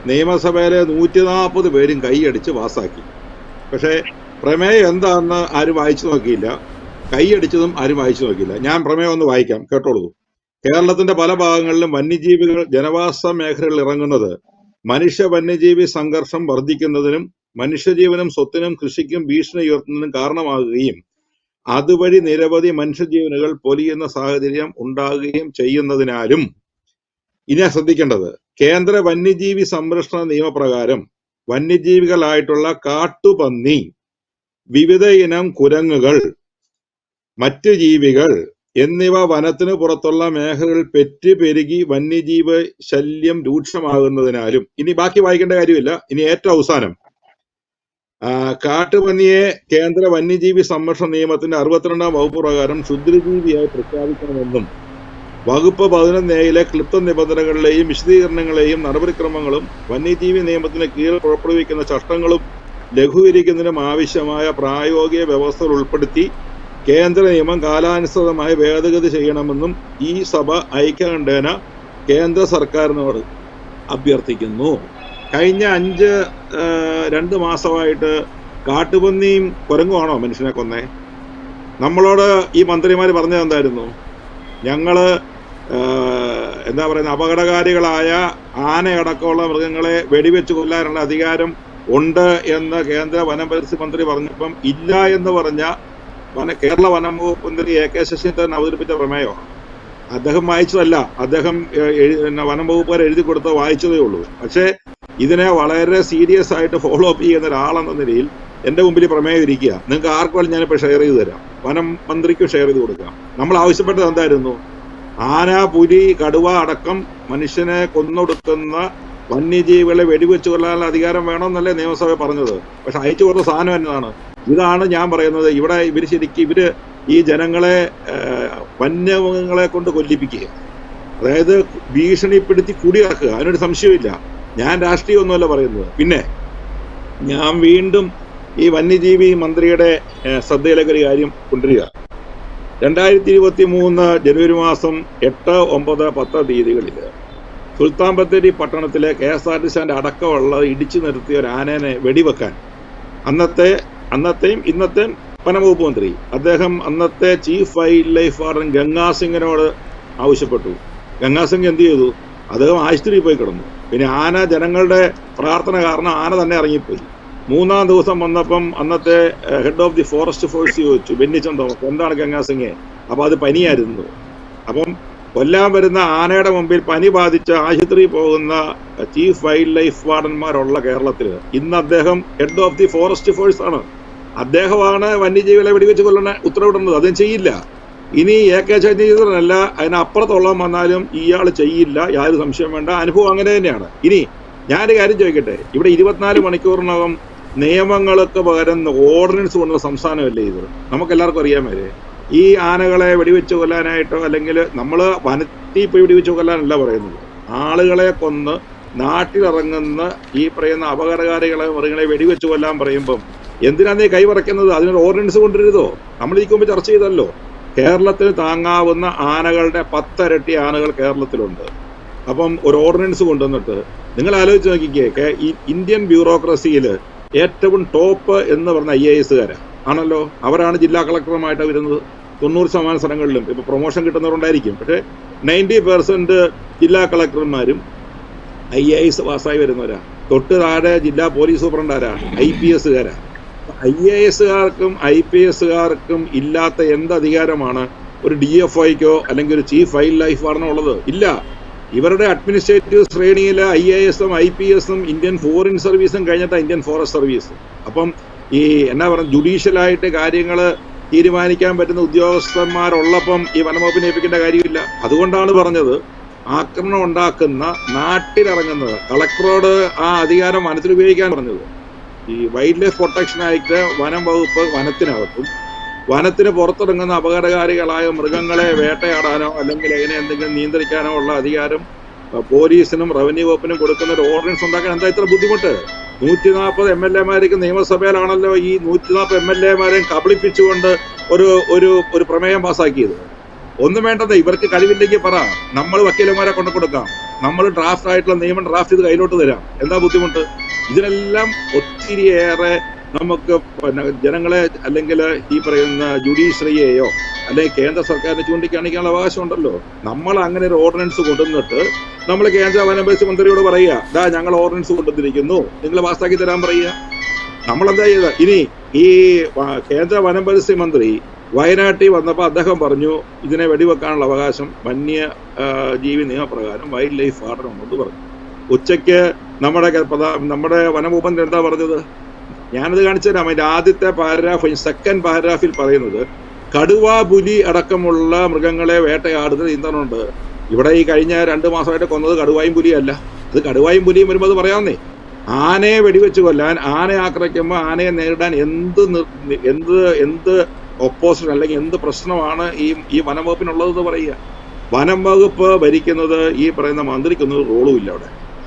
Speaker 6: നിയമസഭയിലെ 140 പേരും കൈയടിച്ച് പാസാക്കി. പക്ഷേ പ്രമേയം എന്താണെന്ന് ആരും വായിച്ചു നോക്കിയില്ല, കൈയടിച്ചതും ആരും വായിച്ചു നോക്കിയില്ല. ഞാൻ പ്രമേയം ഒന്ന് വായിക്കാം, കേട്ടോളൂ. കേരളത്തിന്റെ പല ഭാഗങ്ങളിലും വന്യജീവികൾ ജനവാസ മേഖലകളിൽ ഇറങ്ങുന്നത് മനുഷ്യ വന്യജീവി സംഘർഷം വർദ്ധിക്കുന്നതിനും മനുഷ്യജീവനും സ്വത്തിനും കൃഷിക്കും ഭീഷണി ഉയർത്തുന്നതിനും കാരണമാകുകയും അതുവഴി നിരവധി മനുഷ്യജീവനുകൾ പൊലിയുന്ന സാഹചര്യം ഉണ്ടാകുകയും ചെയ്യുന്നതിനാലും ഇനി ശ്രദ്ധിക്കേണ്ടത്, കേന്ദ്ര വന്യജീവി സംരക്ഷണ നിയമപ്രകാരം വന്യജീവികളായിട്ടുള്ള കാട്ടുപന്നി, വിവിധ ഇനം കുരങ്ങുകൾ, മറ്റു ജീവികൾ എന്നിവ വനത്തിനു പുറത്തുള്ള മേഖലകളിൽ പെറ്റുപെരുകി വന്യജീവ ശല്യം രൂക്ഷമാകുന്നതിനാലും, ഇനി ബാക്കി വായിക്കേണ്ട കാര്യമില്ല. ഇനി ഏറ്റവും അവസാനം, കാട്ടുപന്നിയെ കേന്ദ്ര വന്യജീവി സംരക്ഷണ നിയമത്തിന്റെ 62-ാം വകുപ്പ് പ്രകാരം ക്ഷുദ്രജീവിയായി പ്രഖ്യാപിക്കണമെന്നും വകുപ്പ് 11A ക്ലിപ്ത നിബന്ധനകളിലെയും വിശദീകരണങ്ങളെയും നടപടിക്രമങ്ങളും വന്യജീവി നിയമത്തിന് കീഴിൽ പുറപ്പെടുവിക്കുന്ന ചട്ടങ്ങളും ലഘൂകരിക്കുന്നതിനും ആവശ്യമായ പ്രായോഗിക വ്യവസ്ഥകൾ ഉൾപ്പെടുത്തി കേന്ദ്ര നിയമം കാലാനുസൃതമായി ഭേദഗതി ചെയ്യണമെന്നും ഈ സഭ ഐക്യകണ്ഠേന കേന്ദ്ര സർക്കാരിനോട് അഭ്യർത്ഥിക്കുന്നു. കഴിഞ്ഞ 2 മാസമായിട്ട് കാട്ടുപന്നിയും കുരങ്ങുമാണോ മനുഷ്യനെ കൊന്നേ? നമ്മളോട് ഈ മന്ത്രിമാർ പറഞ്ഞത് എന്തായിരുന്നു? ഞങ്ങള് എന്താ പറയുന്ന അപകടകാരികളായ ആനയടക്കമുള്ള മൃഗങ്ങളെ വെടിവെച്ച് കൊല്ലാനുള്ള അധികാരം ഉണ്ട് എന്ന് കേന്ദ്ര വനം പരിസ്ഥിതി മന്ത്രി പറഞ്ഞപ്പം ഇല്ല എന്ന് പറഞ്ഞ കേരള വനം വകുപ്പ് മന്ത്രി AK ശശീന്ദ്രൻ അവതരിപ്പിച്ച പ്രമേയമാണ്. അദ്ദേഹം വായിച്ചതല്ല, അദ്ദേഹം വനം വകുപ്പുകാർ എഴുതി കൊടുത്ത് വായിച്ചതേ ഉള്ളൂ. പക്ഷേ ഇതിനെ വളരെ സീരിയസ് ആയിട്ട് ഫോളോ അപ്പ് ചെയ്യുന്ന ഒരാളെന്ന നിലയിൽ എൻ്റെ മുമ്പിൽ പ്രമേയം ഇരിക്കുക. നിങ്ങൾക്ക് ആർക്കും ഞാനിപ്പോൾ ഷെയർ ചെയ്ത് തരാം, വനം മന്ത്രിക്കും ഷെയർ ചെയ്ത് കൊടുക്കാം. നമ്മൾ ആവശ്യപ്പെട്ടത് എന്തായിരുന്നു? ആന, പുലി, കടുവ അടക്കം മനുഷ്യനെ കൊന്നൊടുക്കുന്ന വന്യജീവികളെ വെടിവെച്ച് കൊല്ലാനുള്ള അധികാരം വേണമെന്നല്ലേ നിയമസഭ പറഞ്ഞത്. പക്ഷെ അയച്ചു കൊടുത്ത സാധനം എന്നതാണ്. ഇതാണ് ഞാൻ പറയുന്നത്. ഇവിടെ ഇവര് ഈ ജനങ്ങളെ വന്യമൃഗങ്ങളെ കൊണ്ട് കൊല്ലിപ്പിക്കുക, അതായത് ഭീഷണിപ്പെടുത്തി കുടിയിറക്കുക. അതിനൊരു സംശയമില്ല. ഞാൻ രാഷ്ട്രീയമൊന്നുമല്ല പറയുന്നത്. പിന്നെ ഞാൻ വീണ്ടും ഈ വന്യജീവി മന്ത്രിയുടെ ശ്രദ്ധയിലേക്ക് ഒരു കാര്യം കൊണ്ടുവരിക. 2023 ജനുവരി മാസം 8, 9, 10 തീയതികളിൽ സുൽത്താൻ ബത്തേരി പട്ടണത്തിലെ KSRTC അടക്കമുള്ള ഇടിച്ചു നിർത്തിയ ഒരു ആനേനെ വെടിവെക്കാൻ അന്നത്തെയും ഇന്നത്തെയും വനംവകുപ്പ് മന്ത്രി അദ്ദേഹം അന്നത്തെ ചീഫ് വൈൽഡ് ലൈഫ് വാർഡൻ ഗംഗാസിംഗിനോട് ആവശ്യപ്പെട്ടു. ഗംഗാസിംഗ് എന്ത് ചെയ്തു? അദ്ദേഹം ആശുപത്രിയിൽ പോയി കിടന്നു. പിന്നെ ആന ജനങ്ങളുടെ പ്രാർത്ഥന കാരണം ആന തന്നെ ഇറങ്ങിപ്പോയി. 3-ാം ദിവസം വന്നപ്പം അന്നത്തെ head of the forest force ചോദിച്ചു, ബെന്നിച്ചൻ തോമസ്, എന്താണ് ഗംഗാസിംഗെ? അപ്പോൾ അത് പനിയായിരുന്നു. അപ്പം കൊല്ലാൻ വരുന്ന ആനയുടെ മുമ്പിൽ പനി ബാധിച്ച് ആശുപത്രിയിൽ പോകുന്ന ചീഫ് വൈൽഡ് ലൈഫ് വാർഡന്മാരുള്ള കേരളത്തിൽ ഇന്ന് അദ്ദേഹം head of the forest force ആണ്. അദ്ദേഹമാണ് വന്യജീവികളെ വെടിവെച്ച് കൊല്ലാൻ ഉത്തരവിടുന്നത്. അതും ചെയ്യില്ല. ഇനി AK ശശീന്ദ്രനല്ല, അതിനപ്പുറത്തോളം വന്നാലും ഇയാൾ ചെയ്യില്ല, യാതൊരു സംശയം വേണ്ട. അനുഭവം അങ്ങനെ തന്നെയാണ്. ഇനി ഞാനൊരു കാര്യം ചോദിക്കട്ടെ, ഇവിടെ 24 മണിക്കൂറിനകം നിയമങ്ങൾക്ക് പകരം ഓർഡിനൻസ് കൊണ്ടുവന്ന സംസ്ഥാനമല്ലേ ഇത്? നമുക്കെല്ലാവർക്കും അറിയാമല്ലേ. ഈ ആനകളെ വെടിവെച്ച് കൊല്ലാനായിട്ടോ അല്ലെങ്കിൽ നമ്മൾ വനത്തിൽ പോയി വെടിവെച്ച് കൊല്ലാനല്ല പറയുന്നത്, ആളുകളെ കൊന്ന് നാട്ടിലിറങ്ങുന്ന ഈ പറയുന്ന അപകടകാരികളെ മൃഗങ്ങളെ വെടിവെച്ച് കൊല്ലാൻ പറയുമ്പം എന്തിനാണ് നീ കൈവറയ്ക്കുന്നത്? അതിനൊരു ഓർഡിനൻസ് കൊണ്ടുവരുതോ? നമ്മൾ ഇതിക്ക് മുമ്പ് ചർച്ച ചെയ്തല്ലോ. കേരളത്തിന് താങ്ങാവുന്ന ആനകളുടെ 10 ഇരട്ടി ആനകൾ കേരളത്തിലുണ്ട്. അപ്പം ഒരു ഓർഡിനൻസ് കൊണ്ടുവന്നിട്ട് നിങ്ങൾ ആലോചിച്ച് നോക്കിക്കേ, ഈ ഇന്ത്യൻ ബ്യൂറോക്രസിയിൽ ഏറ്റവും ടോപ്പ് എന്ന് പറഞ്ഞ IAS ആണല്ലോ. അവരാണ് ജില്ലാ കളക്ടറുമായിട്ട് വരുന്നത് 90% സ്ഥലങ്ങളിലും. ഇപ്പോൾ പ്രൊമോഷൻ കിട്ടുന്നവരുണ്ടായിരിക്കും, പക്ഷേ 90% ജില്ലാ കളക്ടർമാരും IAS പാസ്സായി വരുന്നവരാ. തൊട്ട് താഴെ ജില്ലാ പോലീസ് സൂപ്രണ്ടാരാ? IPSകാരാ. IASകാർക്കും IPSകാർക്കും ഇല്ലാത്ത എന്ത് അധികാരമാണ് ഒരു DFIക്കോ അല്ലെങ്കിൽ ഒരു ചീഫ് വൈൽഡ് ലൈഫ് വാർഡനോ ഉള്ളത്? ഇല്ല. ഇവരുടെ അഡ്മിനിസ്ട്രേറ്റീവ് ശ്രേണിയിലെ IASും IPSും ഇന്ത്യൻ ഫോറിൻ സർവീസും കഴിഞ്ഞിട്ടാണ് ഇന്ത്യൻ ഫോറസ്റ്റ് സർവീസ്. അപ്പം ഈ എന്നാ പറയുക, ജുഡീഷ്യലായിട്ട് കാര്യങ്ങൾ തീരുമാനിക്കാൻ പറ്റുന്ന ഉദ്യോഗസ്ഥന്മാരുള്ളപ്പം ഈ വനംവകുപ്പിനെ ഏൽപ്പിക്കേണ്ട കാര്യമില്ല. അതുകൊണ്ടാണ് പറഞ്ഞത്, ആക്രമണം ഉണ്ടാക്കുന്ന നാട്ടിലിറങ്ങുന്നത് കളക്ടറോട് ആ അധികാരം വനത്തിൽ ഉപയോഗിക്കാൻ പറഞ്ഞത്. ഈ വൈൽഡ് ലൈഫ് പ്രൊട്ടക്ഷൻ ആക്ട് വനം വകുപ്പ് വനത്തിനകത്തും വനത്തിന് പുറത്തിറങ്ങുന്ന അപകടകാരികളായ മൃഗങ്ങളെ വേട്ടയാടാനോ അല്ലെങ്കിൽ അതിനെ എന്തെങ്കിലും നിയന്ത്രിക്കാനോ ഉള്ള അധികാരം പോലീസിനും റവന്യൂ വകുപ്പിനും കൊടുക്കുന്ന ഒരു ഓർഡിനൻസ് ഉണ്ടാക്കാൻ എന്താ ഇത്ര ബുദ്ധിമുട്ട്? 140 MLAമാർക്ക് നിയമസഭയിലാണല്ലോ ഈ 140 MLAമാരെയും കബളിപ്പിച്ചുകൊണ്ട് ഒരു പ്രമേയം പാസ്സാക്കിയത്. ഒന്നും വേണ്ടത്. ഇവർക്ക് കഴിവില്ലെങ്കിൽ പറ, നമ്മൾ വക്കീലന്മാരെ കൊണ്ടു കൊടുക്കാം, നമ്മൾ ഡ്രാഫ്റ്റ് ആയിട്ടുള്ള നിയമം ഡ്രാഫ്റ്റ് ചെയ്ത് കയ്യിലോട്ട് തരാം. എന്താ ബുദ്ധിമുട്ട്? ഇതിനെല്ലാം ഒത്തിരിയേറെ നമുക്ക് ജനങ്ങളെ അല്ലെങ്കിൽ ഈ പറയുന്ന ജുഡീഷ്യറിയെയോ അല്ലെങ്കിൽ കേന്ദ്ര സർക്കാരിനെ ചൂണ്ടിക്കാണിക്കാനുള്ള അവകാശമുണ്ടല്ലോ. നമ്മൾ അങ്ങനെ ഒരു ഓർഡിനൻസ് കൊണ്ടുവന്നിട്ട് നമ്മൾ കേന്ദ്ര വനം പരിസ്ഥിതി മന്ത്രിയോട് പറയുക, ഞങ്ങൾ ഓർഡിനൻസ് കൊണ്ടുവന്നിരിക്കുന്നു, നിങ്ങൾ പാസ്സാക്കി തരാൻ പറയുക. നമ്മളെന്താ ചെയ്ത? ഇനി ഈ കേന്ദ്ര വനം പരിസ്ഥിതി മന്ത്രി വയനാട്ടിൽ വന്നപ്പോൾ അദ്ദേഹം പറഞ്ഞു ഇതിനെ വെടിവെക്കാനുള്ള അവകാശം വന്യ ജീവി നിയമപ്രകാരം വൈൽഡ് ലൈഫ് വാർഡൻ ഉണ്ടെന്ന് പറഞ്ഞു. ഉച്ചയ്ക്ക് നമ്മുടെ വനംവകുപ്പ് എന്താ പറഞ്ഞത്? ഞാനത് കാണിച്ചു തരാം. അതിന്റെ ആദ്യത്തെ പാരഗ്രാഫ്, സെക്കൻഡ് പാരഗ്രാഫിൽ പറയുന്നത് കടുവ, പുലി അടക്കമുള്ള മൃഗങ്ങളെ വേട്ടയാടുന്നത് നിയന്ത്രണമുണ്ട്. ഇവിടെ ഈ കഴിഞ്ഞ 2 മാസമായിട്ട് കൊന്നത് കടുവായും പുലിയല്ല. അത് കടുവായും പുലിയും വരുമ്പോൾ അത് പറയാവുന്നേ. ആനയെ വെടിവെച്ച് കൊല്ലാൻ, ആനയെ ആക്രമിക്കുമ്പോൾ ആനയെ നേരിടാൻ എന്ത് ഒപ്പോസിഷൻ അല്ലെങ്കിൽ എന്ത് പ്രശ്നമാണ് ഈ വനം വകുപ്പിനുള്ളതെന്ന് പറയുക. വനം വകുപ്പ് ഭരിക്കുന്നത് ഈ പറയുന്ന മന്ത്രിക്കൊന്നും റോളും ഇല്ല.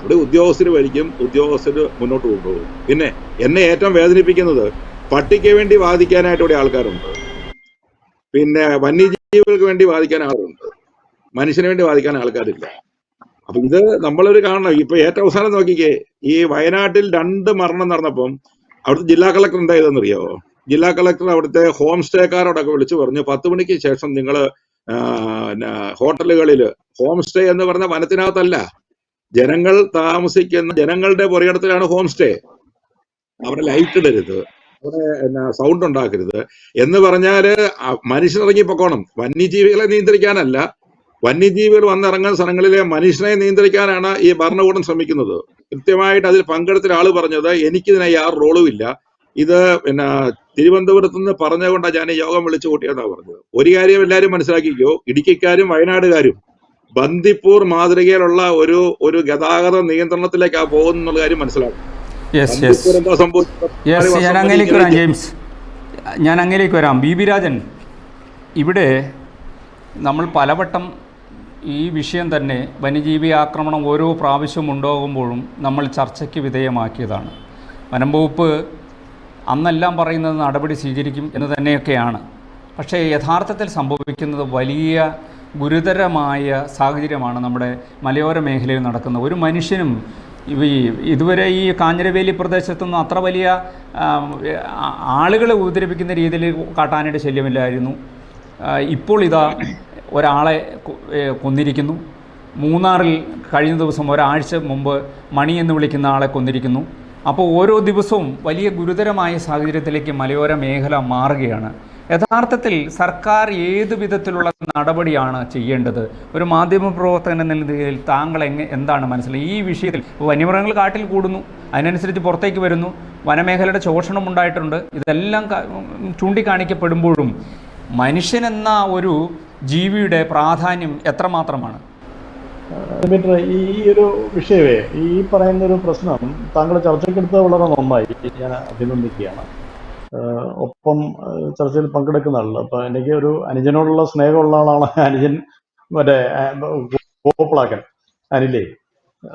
Speaker 6: അവിടെ ഉദ്യോഗസ്ഥർ ഭരിക്കും, ഉദ്യോഗസ്ഥർ മുന്നോട്ട് കൊണ്ടുപോകും. പിന്നെ എന്നെ ഏറ്റവും വേദനിപ്പിക്കുന്നത് പട്ടിക്ക് വേണ്ടി വാദിക്കാനായിട്ട് ഇവിടെ ആൾക്കാരുണ്ട്, പിന്നെ വന്യജീവികൾക്ക് വേണ്ടി വാദിക്കാൻ ആളുണ്ട്, മനുഷ്യന് വേണ്ടി വാദിക്കാൻ ആൾക്കാരില്ല. അപ്പൊ ഇത് നമ്മളൊരു കാണണം. ഇപ്പൊ ഏറ്റവും അവസാനം നോക്കിക്കേ, ഈ വയനാട്ടിൽ 2 മരണം നടന്നപ്പം അവിടുത്തെ ജില്ലാ കളക്ടർ എന്തായതെന്നറിയാവോ? ജില്ലാ കളക്ടർ അവിടുത്തെ ഹോം സ്റ്റേക്കാരോടൊക്കെ വിളിച്ചു പറഞ്ഞു, 10 മണിക്ക് ശേഷം നിങ്ങൾ ഹോട്ടലുകളിൽ, ഹോം സ്റ്റേ എന്ന് പറഞ്ഞ വനത്തിനകത്തല്ല, ജനങ്ങൾ താമസിക്കുന്ന ജനങ്ങളുടെ പുറകിടത്തിലാണ് ഹോം സ്റ്റേ, അവിടെ ലൈറ്റ് ഇടരുത്, അവിടെ സൗണ്ട് ഉണ്ടാക്കരുത് എന്ന് പറഞ്ഞാല് മനുഷ്യനിറങ്ങി പൊക്കോണം. വന്യജീവികളെ നിയന്ത്രിക്കാനല്ല, വന്യജീവികൾ വന്നിറങ്ങുന്ന സ്ഥലങ്ങളിലെ മനുഷ്യനെ നിയന്ത്രിക്കാനാണ് ഈ ഭരണകൂടം ശ്രമിക്കുന്നത്. കൃത്യമായിട്ട് അതിൽ പങ്കെടുത്ത ആള് പറഞ്ഞത്, എനിക്കിതിനെ യാതൊരു റോളും ഇല്ല, ഇത് തിരുവനന്തപുരത്ത് നിന്ന് പറഞ്ഞുകൊണ്ടാണ് ഞാൻ ഈ യോഗം വിളിച്ചു കൂട്ടിയെന്നാ പറഞ്ഞത്. ഒരു കാര്യം എല്ലാവരും മനസ്സിലാക്കിക്കോ, ഇടുക്കിക്കാരും വയനാടുകാരും ബന്ദിപ്പൂർ മാതൃകയിലുള്ള ഒരു ഗതാഗത നിയന്ത്രണത്തിലേക്കാണ് പോകുന്നുള്ള കാര്യം മനസ്സിലാക്കും. എന്താ സംഭവിച്ചത്?
Speaker 3: ഞാൻ അങ്ങേലേക്ക് വരാം. ബി രാജൻ, ഇവിടെ നമ്മൾ പലവട്ടം ഈ വിഷയം തന്നെ വന്യജീവി ആക്രമണം ഓരോ പ്രാവശ്യം ഉണ്ടാകുമ്പോഴും നമ്മൾ ചർച്ചയ്ക്ക് വിധേയമാക്കിയതാണ്. വനം വകുപ്പ് അന്നെല്ലാം പറയുന്നത് നടപടി സ്വീകരിക്കും എന്ന് തന്നെയൊക്കെയാണ്. പക്ഷേ യഥാർത്ഥത്തിൽ സംഭവിക്കുന്നത് വലിയ ഗുരുതരമായ സാഹചര്യമാണ് നമ്മുടെ മലയോര മേഖലയിൽ നടക്കുന്നത്. ഒരു മനുഷ്യനും ഇതുവരെ ഈ കാഞ്ഞിരവേലി പ്രദേശത്തൊന്നും അത്ര വലിയ ആളുകളെ ഉപദ്രവിക്കുന്ന രീതിയിൽ കാട്ടാനയുടെ ശല്യമില്ലായിരുന്നു. ഇപ്പോൾ ഇതാ ഒരാളെ കൊന്നിരിക്കുന്നു. മൂന്നാറിൽ കഴിഞ്ഞ ദിവസം ഒരാഴ്ച മുമ്പ് മണി എന്ന് വിളിക്കുന്ന ആളെ കൊന്നിരിക്കുന്നു. അപ്പോൾ ഓരോ ദിവസവും വലിയ ഗുരുതരമായ സാഹചര്യത്തിലേക്ക് മലയോര മേഖല മാറുകയാണ്. യഥാർത്ഥത്തിൽ സർക്കാർ ഏത് വിധത്തിലുള്ള നടപടിയാണ് ചെയ്യേണ്ടത്? ഒരു മാധ്യമപ്രവർത്തകൻ എന്ന നിലയിൽ താങ്കൾ എന്താണ് മനസ്സിലായി ഈ വിഷയത്തിൽ? വന്യമൃഗങ്ങൾ കാട്ടിൽ കൂടുന്നു, അതിനനുസരിച്ച് പുറത്തേക്ക് വരുന്നു, വനമേഖലയുടെ ശോഷണം ഉണ്ടായിട്ടുണ്ട്. ഇതെല്ലാം ചൂണ്ടിക്കാണിക്കപ്പെടുമ്പോഴും മനുഷ്യനെന്ന ഒരു ജീവിയുടെ പ്രാധാന്യം എത്രമാത്രമാണ്?
Speaker 7: ഈ ഒരു വിഷയമേ, ഈ പറയുന്നൊരു പ്രശ്നം താങ്കൾ ചർച്ചയ്ക്കെടുത്തത് വളരെ നന്നായി, ഞാൻ അഭിനന്ദിക്കുകയാണ്. ഒപ്പം ചർച്ചയിൽ പങ്കെടുക്കുന്ന ആളല്ല. അപ്പൊ എനിക്ക് ഒരു അനുജനോടുള്ള സ്നേഹമുള്ള ആളാണ് അനുജൻ, മറ്റേ കോപ്ലാക്കൻ അനിലേ.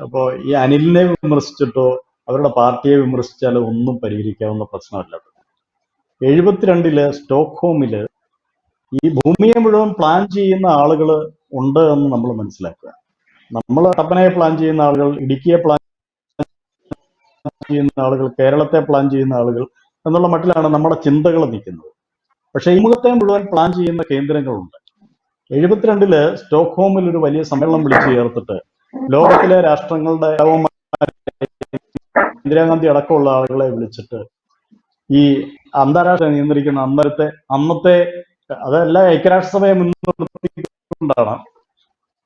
Speaker 7: അപ്പോൾ ഈ അനിലിനെ വിമർശിച്ചിട്ടോ അവരുടെ പാർട്ടിയെ വിമർശിച്ചാലോ ഒന്നും പരിഹരിക്കാവുന്ന പ്രശ്നമല്ല. 72 സ്റ്റോക്ക്ഹോമില് ഈ ഭൂമിയെ മുഴുവൻ പ്ലാൻ ചെയ്യുന്ന ആളുകൾ ഉണ്ട് എന്ന് നമ്മൾ മനസ്സിലാക്കുക. നമ്മൾ കട്ടപ്പനയെ പ്ലാൻ ചെയ്യുന്ന ആളുകൾ, ഇടുക്കിയെ പ്ലാൻ ചെയ്യുന്ന ആളുകൾ, കേരളത്തെ പ്ലാൻ ചെയ്യുന്ന ആളുകൾ എന്നുള്ള മട്ടിലാണ് നമ്മുടെ ചിന്തകൾ നിൽക്കുന്നത്. പക്ഷെ ഈ മുഖത്തെ മുഴുവൻ പ്ലാൻ ചെയ്യുന്ന കേന്ദ്രങ്ങളുണ്ട്. 72 സ്റ്റോക്ക്ഹോമിൽ ഒരു വലിയ സമ്മേളനം വിളിച്ചു ചേർത്തിട്ട് ലോകത്തിലെ രാഷ്ട്രങ്ങളുടെ ഇന്ദിരാഗാന്ധി അടക്കമുള്ള ആളുകളെ വിളിച്ചിട്ട് ഈ അന്താരാഷ്ട്ര നിയന്ത്രിക്കുന്ന അന്നത്തെ അതെല്ലാം ഐക്യരാഷ്ട്രസഭയെ മുൻനിർത്തിക്കൊണ്ടാണ്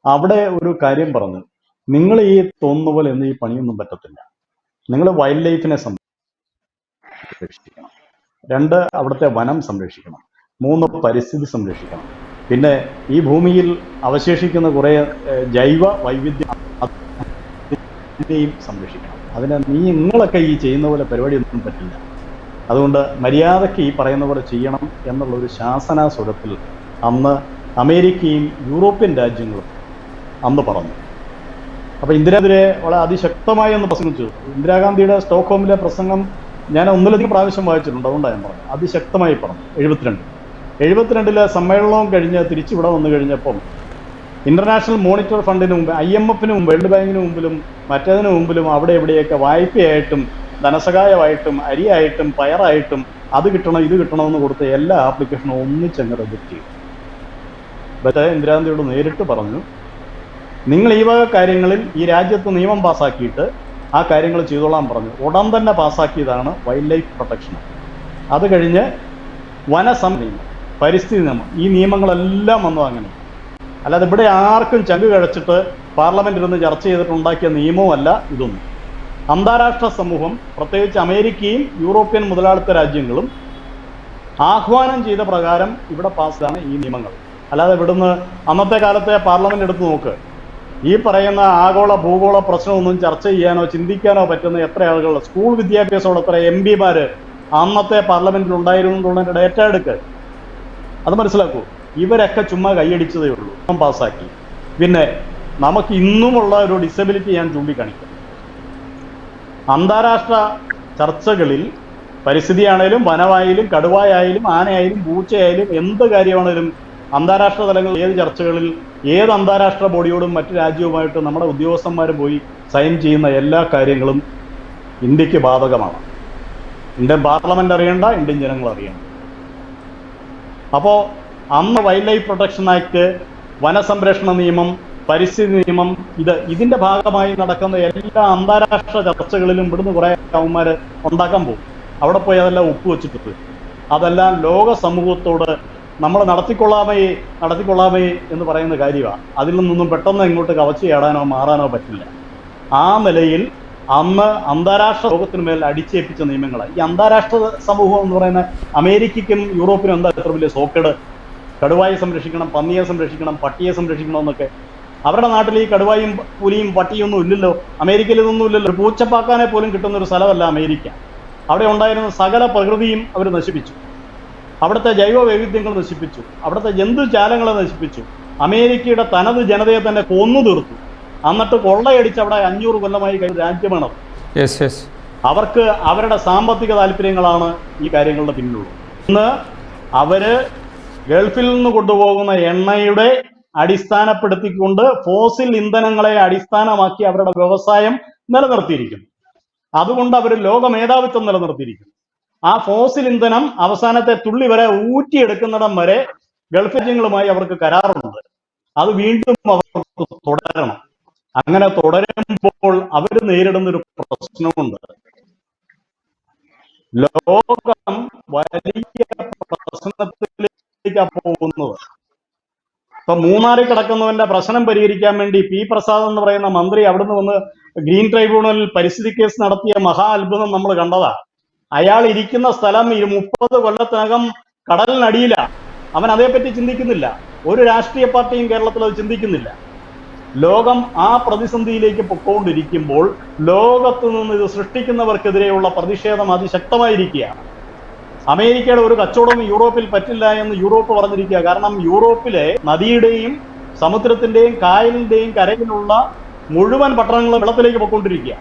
Speaker 7: അവിടെ ഒരു കാര്യം പറഞ്ഞത്. നിങ്ങൾ ഈ തോന്നുന്ന പോലെ ഒന്നും ഈ പണിയൊന്നും പറ്റത്തില്ല. നിങ്ങൾ വൈൽഡ് ലൈഫിനെ സംരക്ഷിക്കണം, 2 അവിടുത്തെ വനം സംരക്ഷിക്കണം, 3 പരിസ്ഥിതി സംരക്ഷിക്കണം, പിന്നെ ഈ ഭൂമിയിൽ അവശേഷിക്കുന്ന കുറെ ജൈവ വൈവിധ്യം സംരക്ഷിക്കണം. അതിനെ നിങ്ങളൊക്കെ ഈ ചെയ്യുന്ന പോലെ പരിപാടിയൊന്നും പറ്റില്ല. അതുകൊണ്ട് മര്യാദയ്ക്ക് ഈ പറയുന്ന പോലെ ചെയ്യണം എന്നുള്ള ഒരു ശാസന സ്വരത്തിൽ അന്ന് അമേരിക്കയും യൂറോപ്യൻ രാജ്യങ്ങളും അന്ന് പറഞ്ഞു. അപ്പൊ ഇന്ദിരാഗാന്ധിയെ വളരെ അതിശക്തമായി ഒന്ന് പ്രസംഗിച്ചു. ഇന്ദിരാഗാന്ധിയുടെ സ്റ്റോക്ക്ഹോമിലെ പ്രസംഗം ഞാൻ ഒന്നിലധികം പ്രാവശ്യം വായിച്ചിട്ടുണ്ട്, അതുകൊണ്ടാണ് ഞാൻ പറഞ്ഞു. അതിശക്തമായി പറഞ്ഞു. 72 സമ്മേളനവും കഴിഞ്ഞ് തിരിച്ചിവിടെ വന്നു കഴിഞ്ഞപ്പം ഇന്റർനാഷണൽ മോണിറ്ററി ഫണ്ടിന് മുമ്പ്, IMFന് മുമ്പ്, വേൾഡ് ബാങ്കിന് മുമ്പിലും മറ്റേതിനു മുമ്പിലും അവിടെ എവിടെയൊക്കെ വായ്പയായിട്ടും ധനസഹായമായിട്ടും അരിയായിട്ടും പയറായിട്ടും അത് കിട്ടണം ഇത് കിട്ടണമെന്ന് കൊടുത്ത എല്ലാ ആപ്ലിക്കേഷനും ഒന്നിച്ചങ്ങ് റിജക്റ്റ് ചെയ്തു. പക്ഷേ ഇന്ദിരാഗാന്ധിയോട് നേരിട്ട് പറഞ്ഞു, നിങ്ങൾ ഈ വക കാര്യങ്ങളിൽ ഈ രാജ്യത്ത് നിയമം പാസ്സാക്കിയിട്ട് ആ കാര്യങ്ങൾ ചെയ്തോളാൻ പറഞ്ഞു. ഉടൻ തന്നെ പാസ്സാക്കിയതാണ് വൈൽഡ് ലൈഫ് പ്രൊട്ടക്ഷൻ. അത് കഴിഞ്ഞ് വനസംരക്ഷണം, പരിസ്ഥിതി നിയമം, ഈ നിയമങ്ങളെല്ലാം വന്നു അങ്ങനെ. അല്ലാതെ ഇവിടെ ആർക്കും ചങ്ക് കഴിച്ചിട്ട് പാർലമെന്റിൽ നിന്ന് ചർച്ച ചെയ്തിട്ടുണ്ടാക്കിയ നിയമവുമല്ല ഇതൊന്നും. അന്താരാഷ്ട്ര സമൂഹം, പ്രത്യേകിച്ച് അമേരിക്കയും യൂറോപ്യൻ മുതലാളിത്ത രാജ്യങ്ങളും ആഹ്വാനം ചെയ്ത പ്രകാരം ഇവിടെ പാസ്സാണ് ഈ നിയമങ്ങൾ. അല്ലാതെ ഇവിടുന്ന് അന്നത്തെ കാലത്തെ പാർലമെന്റ് എടുത്ത് നോക്ക്, ഈ പറയുന്ന ആഗോള ഭൂഗോള പ്രശ്നമൊന്നും ചർച്ച ചെയ്യാനോ ചിന്തിക്കാനോ പറ്റുന്ന എത്ര ആളുകൾ, സ്കൂൾ വിദ്യാഭ്യാസമുള്ള എത്ര MP മാര് അന്നത്തെ പാർലമെന്റിൽ ഉണ്ടായിരുന്നു എന്നുള്ളതിന്റെ ഡേറ്റ എടുക്ക്, അത് മനസ്സിലാക്കൂ. ഇവരൊക്കെ ചുമ്മാ കൈയടിച്ചതേ ഉള്ളൂ, പാസ്സാക്കി. പിന്നെ നമുക്ക് ഇന്നുമുള്ള ഒരു ഡിസബിലിറ്റി ഞാൻ ചൂണ്ടിക്കാണിക്കും. അന്താരാഷ്ട്ര ചർച്ചകളിൽ പരിസ്ഥിതിയാണേലും വനമായാലും കടുവായായാലും ആനയായാലും പൂച്ചയായാലും എന്ത് കാര്യമാണേലും അന്താരാഷ്ട്ര തലങ്ങളിൽ ഏത് ചർച്ചകളിൽ ഏത് അന്താരാഷ്ട്ര ബോഡിയോടും മറ്റു രാജ്യവുമായിട്ട് നമ്മുടെ ഉദ്യോഗസ്ഥന്മാർ പോയി സൈൻ ചെയ്യുന്ന എല്ലാ കാര്യങ്ങളും ഇന്ത്യക്ക് ബാധകമാണ്. ഇന്ത്യൻ പാർലമെന്റ് അറിയണ്ട, ഇന്ത്യൻ ജനങ്ങൾ അറിയണ്ട. അപ്പോൾ അന്ന് വൈൽഡ് ലൈഫ് പ്രൊട്ടക്ഷൻ ആക്ട്, വനസംരക്ഷണ നിയമം, പരിസ്ഥിതി നിയമം, ഇതിന്റെ ഭാഗമായി നടക്കുന്ന എല്ലാ അന്താരാഷ്ട്ര ചർച്ചകളിലും ഇവിടുന്ന് കുറെ അവന്മാർ ഉണ്ടാക്കാൻ പോകും. അവിടെ പോയി അതെല്ലാം ഒപ്പുവെച്ചിട്ട് അതെല്ലാം ലോക സമൂഹത്തോട് നമ്മൾ നടത്തിക്കൊള്ളാമേ എന്ന് പറയുന്ന കാര്യമാണ്. അതിൽ നിന്നൊന്നും പെട്ടെന്ന് ഇങ്ങോട്ട് കവച്ചു ചാടാനോ മാറാനോ പറ്റില്ല. ആ നിലയിൽ അന്ന് അന്താരാഷ്ട്ര ലോകത്തിനുമേൽ അടിച്ചേൽപ്പിച്ച നിയമങ്ങളാണ്. ഈ അന്താരാഷ്ട്ര സമൂഹം എന്ന് പറയുന്ന അമേരിക്കയ്ക്കും യൂറോപ്പിനും എന്താ എത്ര വലിയ സോക്കേട്? കടുവായെ സംരക്ഷിക്കണം, പന്നിയെ സംരക്ഷിക്കണം, പട്ടിയെ സംരക്ഷിക്കണം എന്നൊക്കെ. അവരുടെ നാട്ടിൽ ഈ കടുവായും പുലിയും പട്ടിയും ഒന്നും ഇല്ലല്ലോ. അമേരിക്കയിൽ ഇതൊന്നും ഇല്ലല്ലോ. ഒരു പൂച്ചപ്പാക്കാനെ പോലും കിട്ടുന്ന ഒരു സ്ഥലമല്ല അമേരിക്ക. അവിടെ ഉണ്ടായിരുന്ന സകല പ്രകൃതിയും അവർ നശിപ്പിച്ചു. അവിടുത്തെ ജൈവ വൈവിധ്യങ്ങൾ നശിപ്പിച്ചു. അവിടുത്തെ ജന്തുജാലങ്ങളെ നശിപ്പിച്ചു. അമേരിക്കയുടെ തനത് ജനതയെ തന്നെ കൊന്നു തീർത്തു. എന്നിട്ട് കൊള്ളയടിച്ച് അവിടെ 500 കൊല്ലമായി കഴിഞ്ഞ രാജ്യമാണത്. അവർക്ക് അവരുടെ സാമ്പത്തിക താല്പര്യങ്ങളാണ് ഈ കാര്യങ്ങളുടെ പിന്നിലുള്ളത്. ഇന്ന് അവര് ഗൾഫിൽ നിന്ന് കൊണ്ടുപോകുന്ന എണ്ണയുടെ അടിസ്ഥാനപ്പെടുത്തിക്കൊണ്ട് ഫോസിൽ ഇന്ധനങ്ങളെ അടിസ്ഥാനമാക്കി അവരുടെ വ്യവസായം നിലനിർത്തിയിരിക്കുന്നു. അതുകൊണ്ട് അവർ ലോക മേധാവിത്വം നിലനിർത്തിയിരിക്കുന്നു. ആ ഫോസിൽ ഇന്ധനം അവസാനത്തെ തുള്ളി വരെ ഊറ്റിയെടുക്കുന്നിടം വരെ ഗൾഫ് രാജ്യങ്ങളുമായി അവർക്ക് കരാറുണ്ട്. അത് വീണ്ടും അവർക്ക് തുടരണം. അങ്ങനെ തുടരുമ്പോൾ അവർ നേരിടുന്നൊരു പ്രശ്നമുണ്ട്. ലോകം വലിയ പ്രശ്നത്തിലേക്കാണ് പോകുന്നത്. ഇപ്പൊ മൂന്നാറിൽ കിടക്കുന്നവന്റെ പ്രശ്നം പരിഹരിക്കാൻ വേണ്ടി P. പ്രസാദ് എന്ന് പറയുന്ന മന്ത്രി അവിടുന്ന് വന്ന് ഗ്രീൻ ട്രൈബ്യൂണലിൽ പരിസ്ഥിതി കേസ് നടത്തിയ മഹാ അത്ഭുതം നമ്മൾ കണ്ടതാ. അയാൾ ഇരിക്കുന്ന സ്ഥലം 30 കൊല്ലത്തിനകം കടലിനടിയിലാണ്. അവൻ അതേപ്പറ്റി ചിന്തിക്കുന്നില്ല. ഒരു രാഷ്ട്രീയ പാർട്ടിയും കേരളത്തിൽ അത് ചിന്തിക്കുന്നില്ല. ലോകം ആ പ്രതിസന്ധിയിലേക്ക് പൊക്കോണ്ടിരിക്കുമ്പോൾ ലോകത്ത് നിന്ന് ഇത് സൃഷ്ടിക്കുന്നവർക്കെതിരെയുള്ള പ്രതിഷേധം അതിശക്തമായിരിക്കുകയാണ്. അമേരിക്കയുടെ ഒരു കച്ചവടം യൂറോപ്പിൽ പറ്റില്ല എന്ന് യൂറോപ്പ് പറഞ്ഞിരിക്കുക. കാരണം യൂറോപ്പിലെ നദിയുടെയും സമുദ്രത്തിന്റെയും കായലിന്റെയും കരയിലുള്ള മുഴുവൻ പട്ടണങ്ങളും വെള്ളത്തിലേക്ക് പൊയ്ക്കൊണ്ടിരിക്കുക.